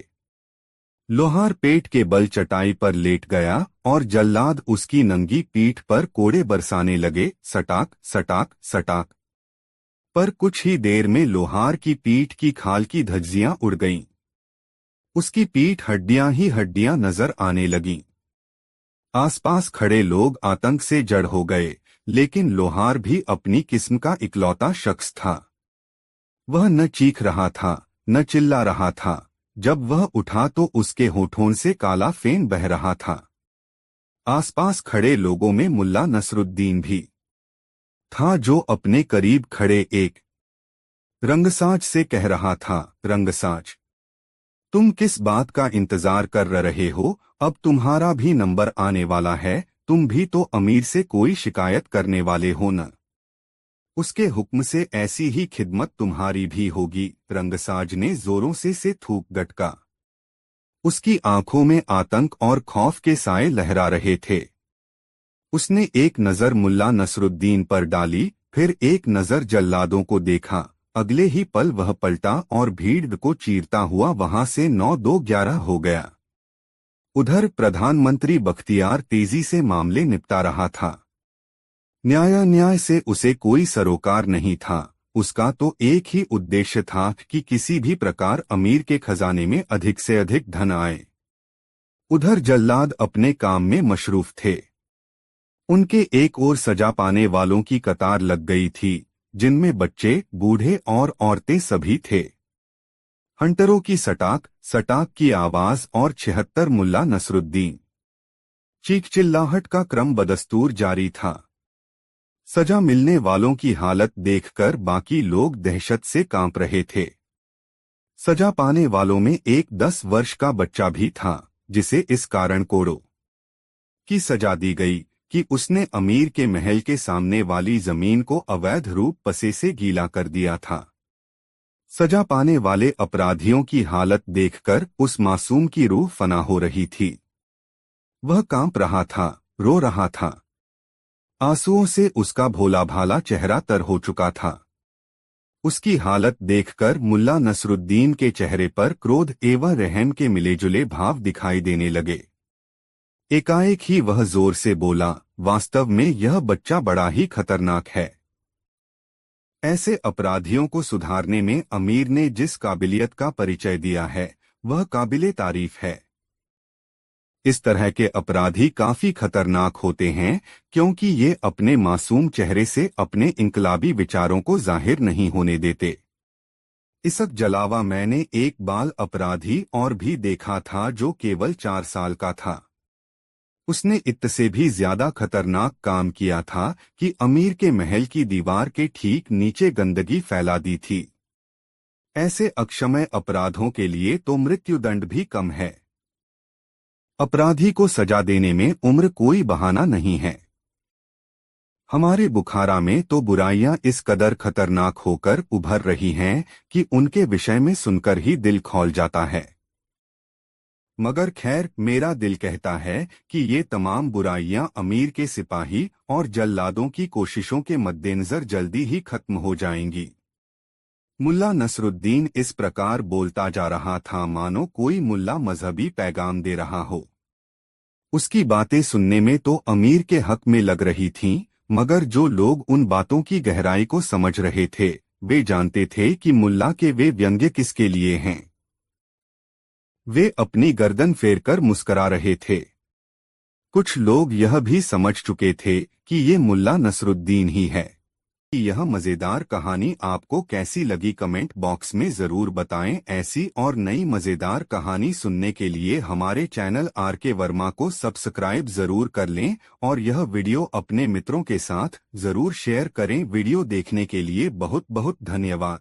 लोहार पेट के बल चटाई पर लेट गया और जल्लाद उसकी नंगी पीठ पर कोड़े बरसाने लगे, सटाक सटाक सटाक। पर कुछ ही देर में लोहार की पीठ की खाल की धज्जियां उड़ गईं। उसकी पीठ हड्डियां ही हड्डियां नजर आने लगीं। आसपास खड़े लोग आतंक से जड़ हो गए, लेकिन लोहार भी अपनी किस्म का इकलौता शख्स था। वह न चीख रहा था न चिल्ला रहा था। जब वह उठा तो उसके होठों से काला फेन बह रहा था। आसपास खड़े लोगों में मुल्ला नसरुद्दीन भी था, जो अपने करीब खड़े एक रंगसाज से कह रहा था, रंगसाज, तुम किस बात का इंतजार कर रहे हो? अब तुम्हारा भी नंबर आने वाला है। तुम भी तो अमीर से कोई शिकायत करने वाले हो न? उसके हुक्म से ऐसी ही खिदमत तुम्हारी भी होगी। रंगसाज ने जोरों से थूक गटका। उसकी आंखों में आतंक और खौफ के साए लहरा रहे थे। उसने एक नजर मुल्ला नसरुद्दीन पर डाली, फिर एक नजर जल्लादों को देखा। अगले ही पल वह पलटा और भीड़ को चीरता हुआ वहां से 9-2-11 हो गया। उधर प्रधानमंत्री बख्तियार तेजी से मामले निपटा रहा था। न्याय से उसे कोई सरोकार नहीं था। उसका तो एक ही उद्देश्य था कि किसी भी प्रकार अमीर के खजाने में अधिक से अधिक धन आए। उधर जल्लाद अपने काम में मशरूफ थे। उनके एक ओर सजा पाने वालों की कतार लग गई थी, जिनमें बच्चे, बूढ़े और औरतें सभी थे। हंटरों की सटाक सटाक की आवाज और 76 मुल्ला नसरुद्दीन चीख चिल्लाहट का क्रम बदस्तूर जारी था। सजा मिलने वालों की हालत देखकर बाकी लोग दहशत से कांप रहे थे। सजा पाने वालों में एक 10 वर्ष का बच्चा भी था, जिसे इस कारण कोड़ों की सजा दी गई कि उसने अमीर के महल के सामने वाली जमीन को अवैध रूप पसे से गीला कर दिया था। सजा पाने वाले अपराधियों की हालत देखकर उस मासूम की रूह फना हो रही थी। वह कांप रहा था, रो रहा था। आंसुओं से उसका भोला भाला चेहरा तर हो चुका था। उसकी हालत देखकर मुल्ला नसरुद्दीन के चेहरे पर क्रोध एवं रहम के मिलेजुले भाव दिखाई देने लगे। एकाएक ही वह जोर से बोला, वास्तव में यह बच्चा बड़ा ही खतरनाक है। ऐसे अपराधियों को सुधारने में अमीर ने जिस काबिलियत का परिचय दिया है वह काबिले तारीफ है। इस तरह के अपराधी काफी खतरनाक होते हैं क्योंकि ये अपने मासूम चेहरे से अपने इनकलाबी विचारों को जाहिर नहीं होने देते। इसक जलावा मैंने एक बाल अपराधी और भी देखा था जो केवल 4 साल का था। उसने इससे भी ज्यादा खतरनाक काम किया था कि अमीर के महल की दीवार के ठीक नीचे गंदगी फैला दी थी। ऐसे अक्षम्य अपराधों के लिए तो मृत्युदंड भी कम है। अपराधी को सजा देने में उम्र कोई बहाना नहीं है। हमारे बुखारा में तो बुराइयां इस कदर खतरनाक होकर उभर रही हैं कि उनके विषय में सुनकर ही दिल खौल जाता है। मगर खैर, मेरा दिल कहता है कि ये तमाम बुराइयां अमीर के सिपाही और जल्लादों की कोशिशों के मद्देनजर जल्दी ही खत्म हो जाएंगी। मुल्ला नसरुद्दीन इस प्रकार बोलता जा रहा था मानो कोई मुल्ला मजहबी पैगाम दे रहा हो। उसकी बातें सुनने में तो अमीर के हक में लग रही थीं, मगर जो लोग उन बातों की गहराई को समझ रहे थे वे जानते थे कि मुल्ला के वे व्यंग्य किसके लिए हैं। वे अपनी गर्दन फेरकर मुस्करा रहे थे। कुछ लोग यह भी समझ चुके थे कि ये मुल्ला नसरुद्दीन ही है। यह मजेदार कहानी आपको कैसी लगी कमेंट बॉक्स में जरूर बताएं। ऐसी और नई मजेदार कहानी सुनने के लिए हमारे चैनल आरके वर्मा को सब्सक्राइब जरूर कर लें और यह वीडियो अपने मित्रों के साथ जरूर शेयर करें। वीडियो देखने के लिए बहुत बहुत धन्यवाद।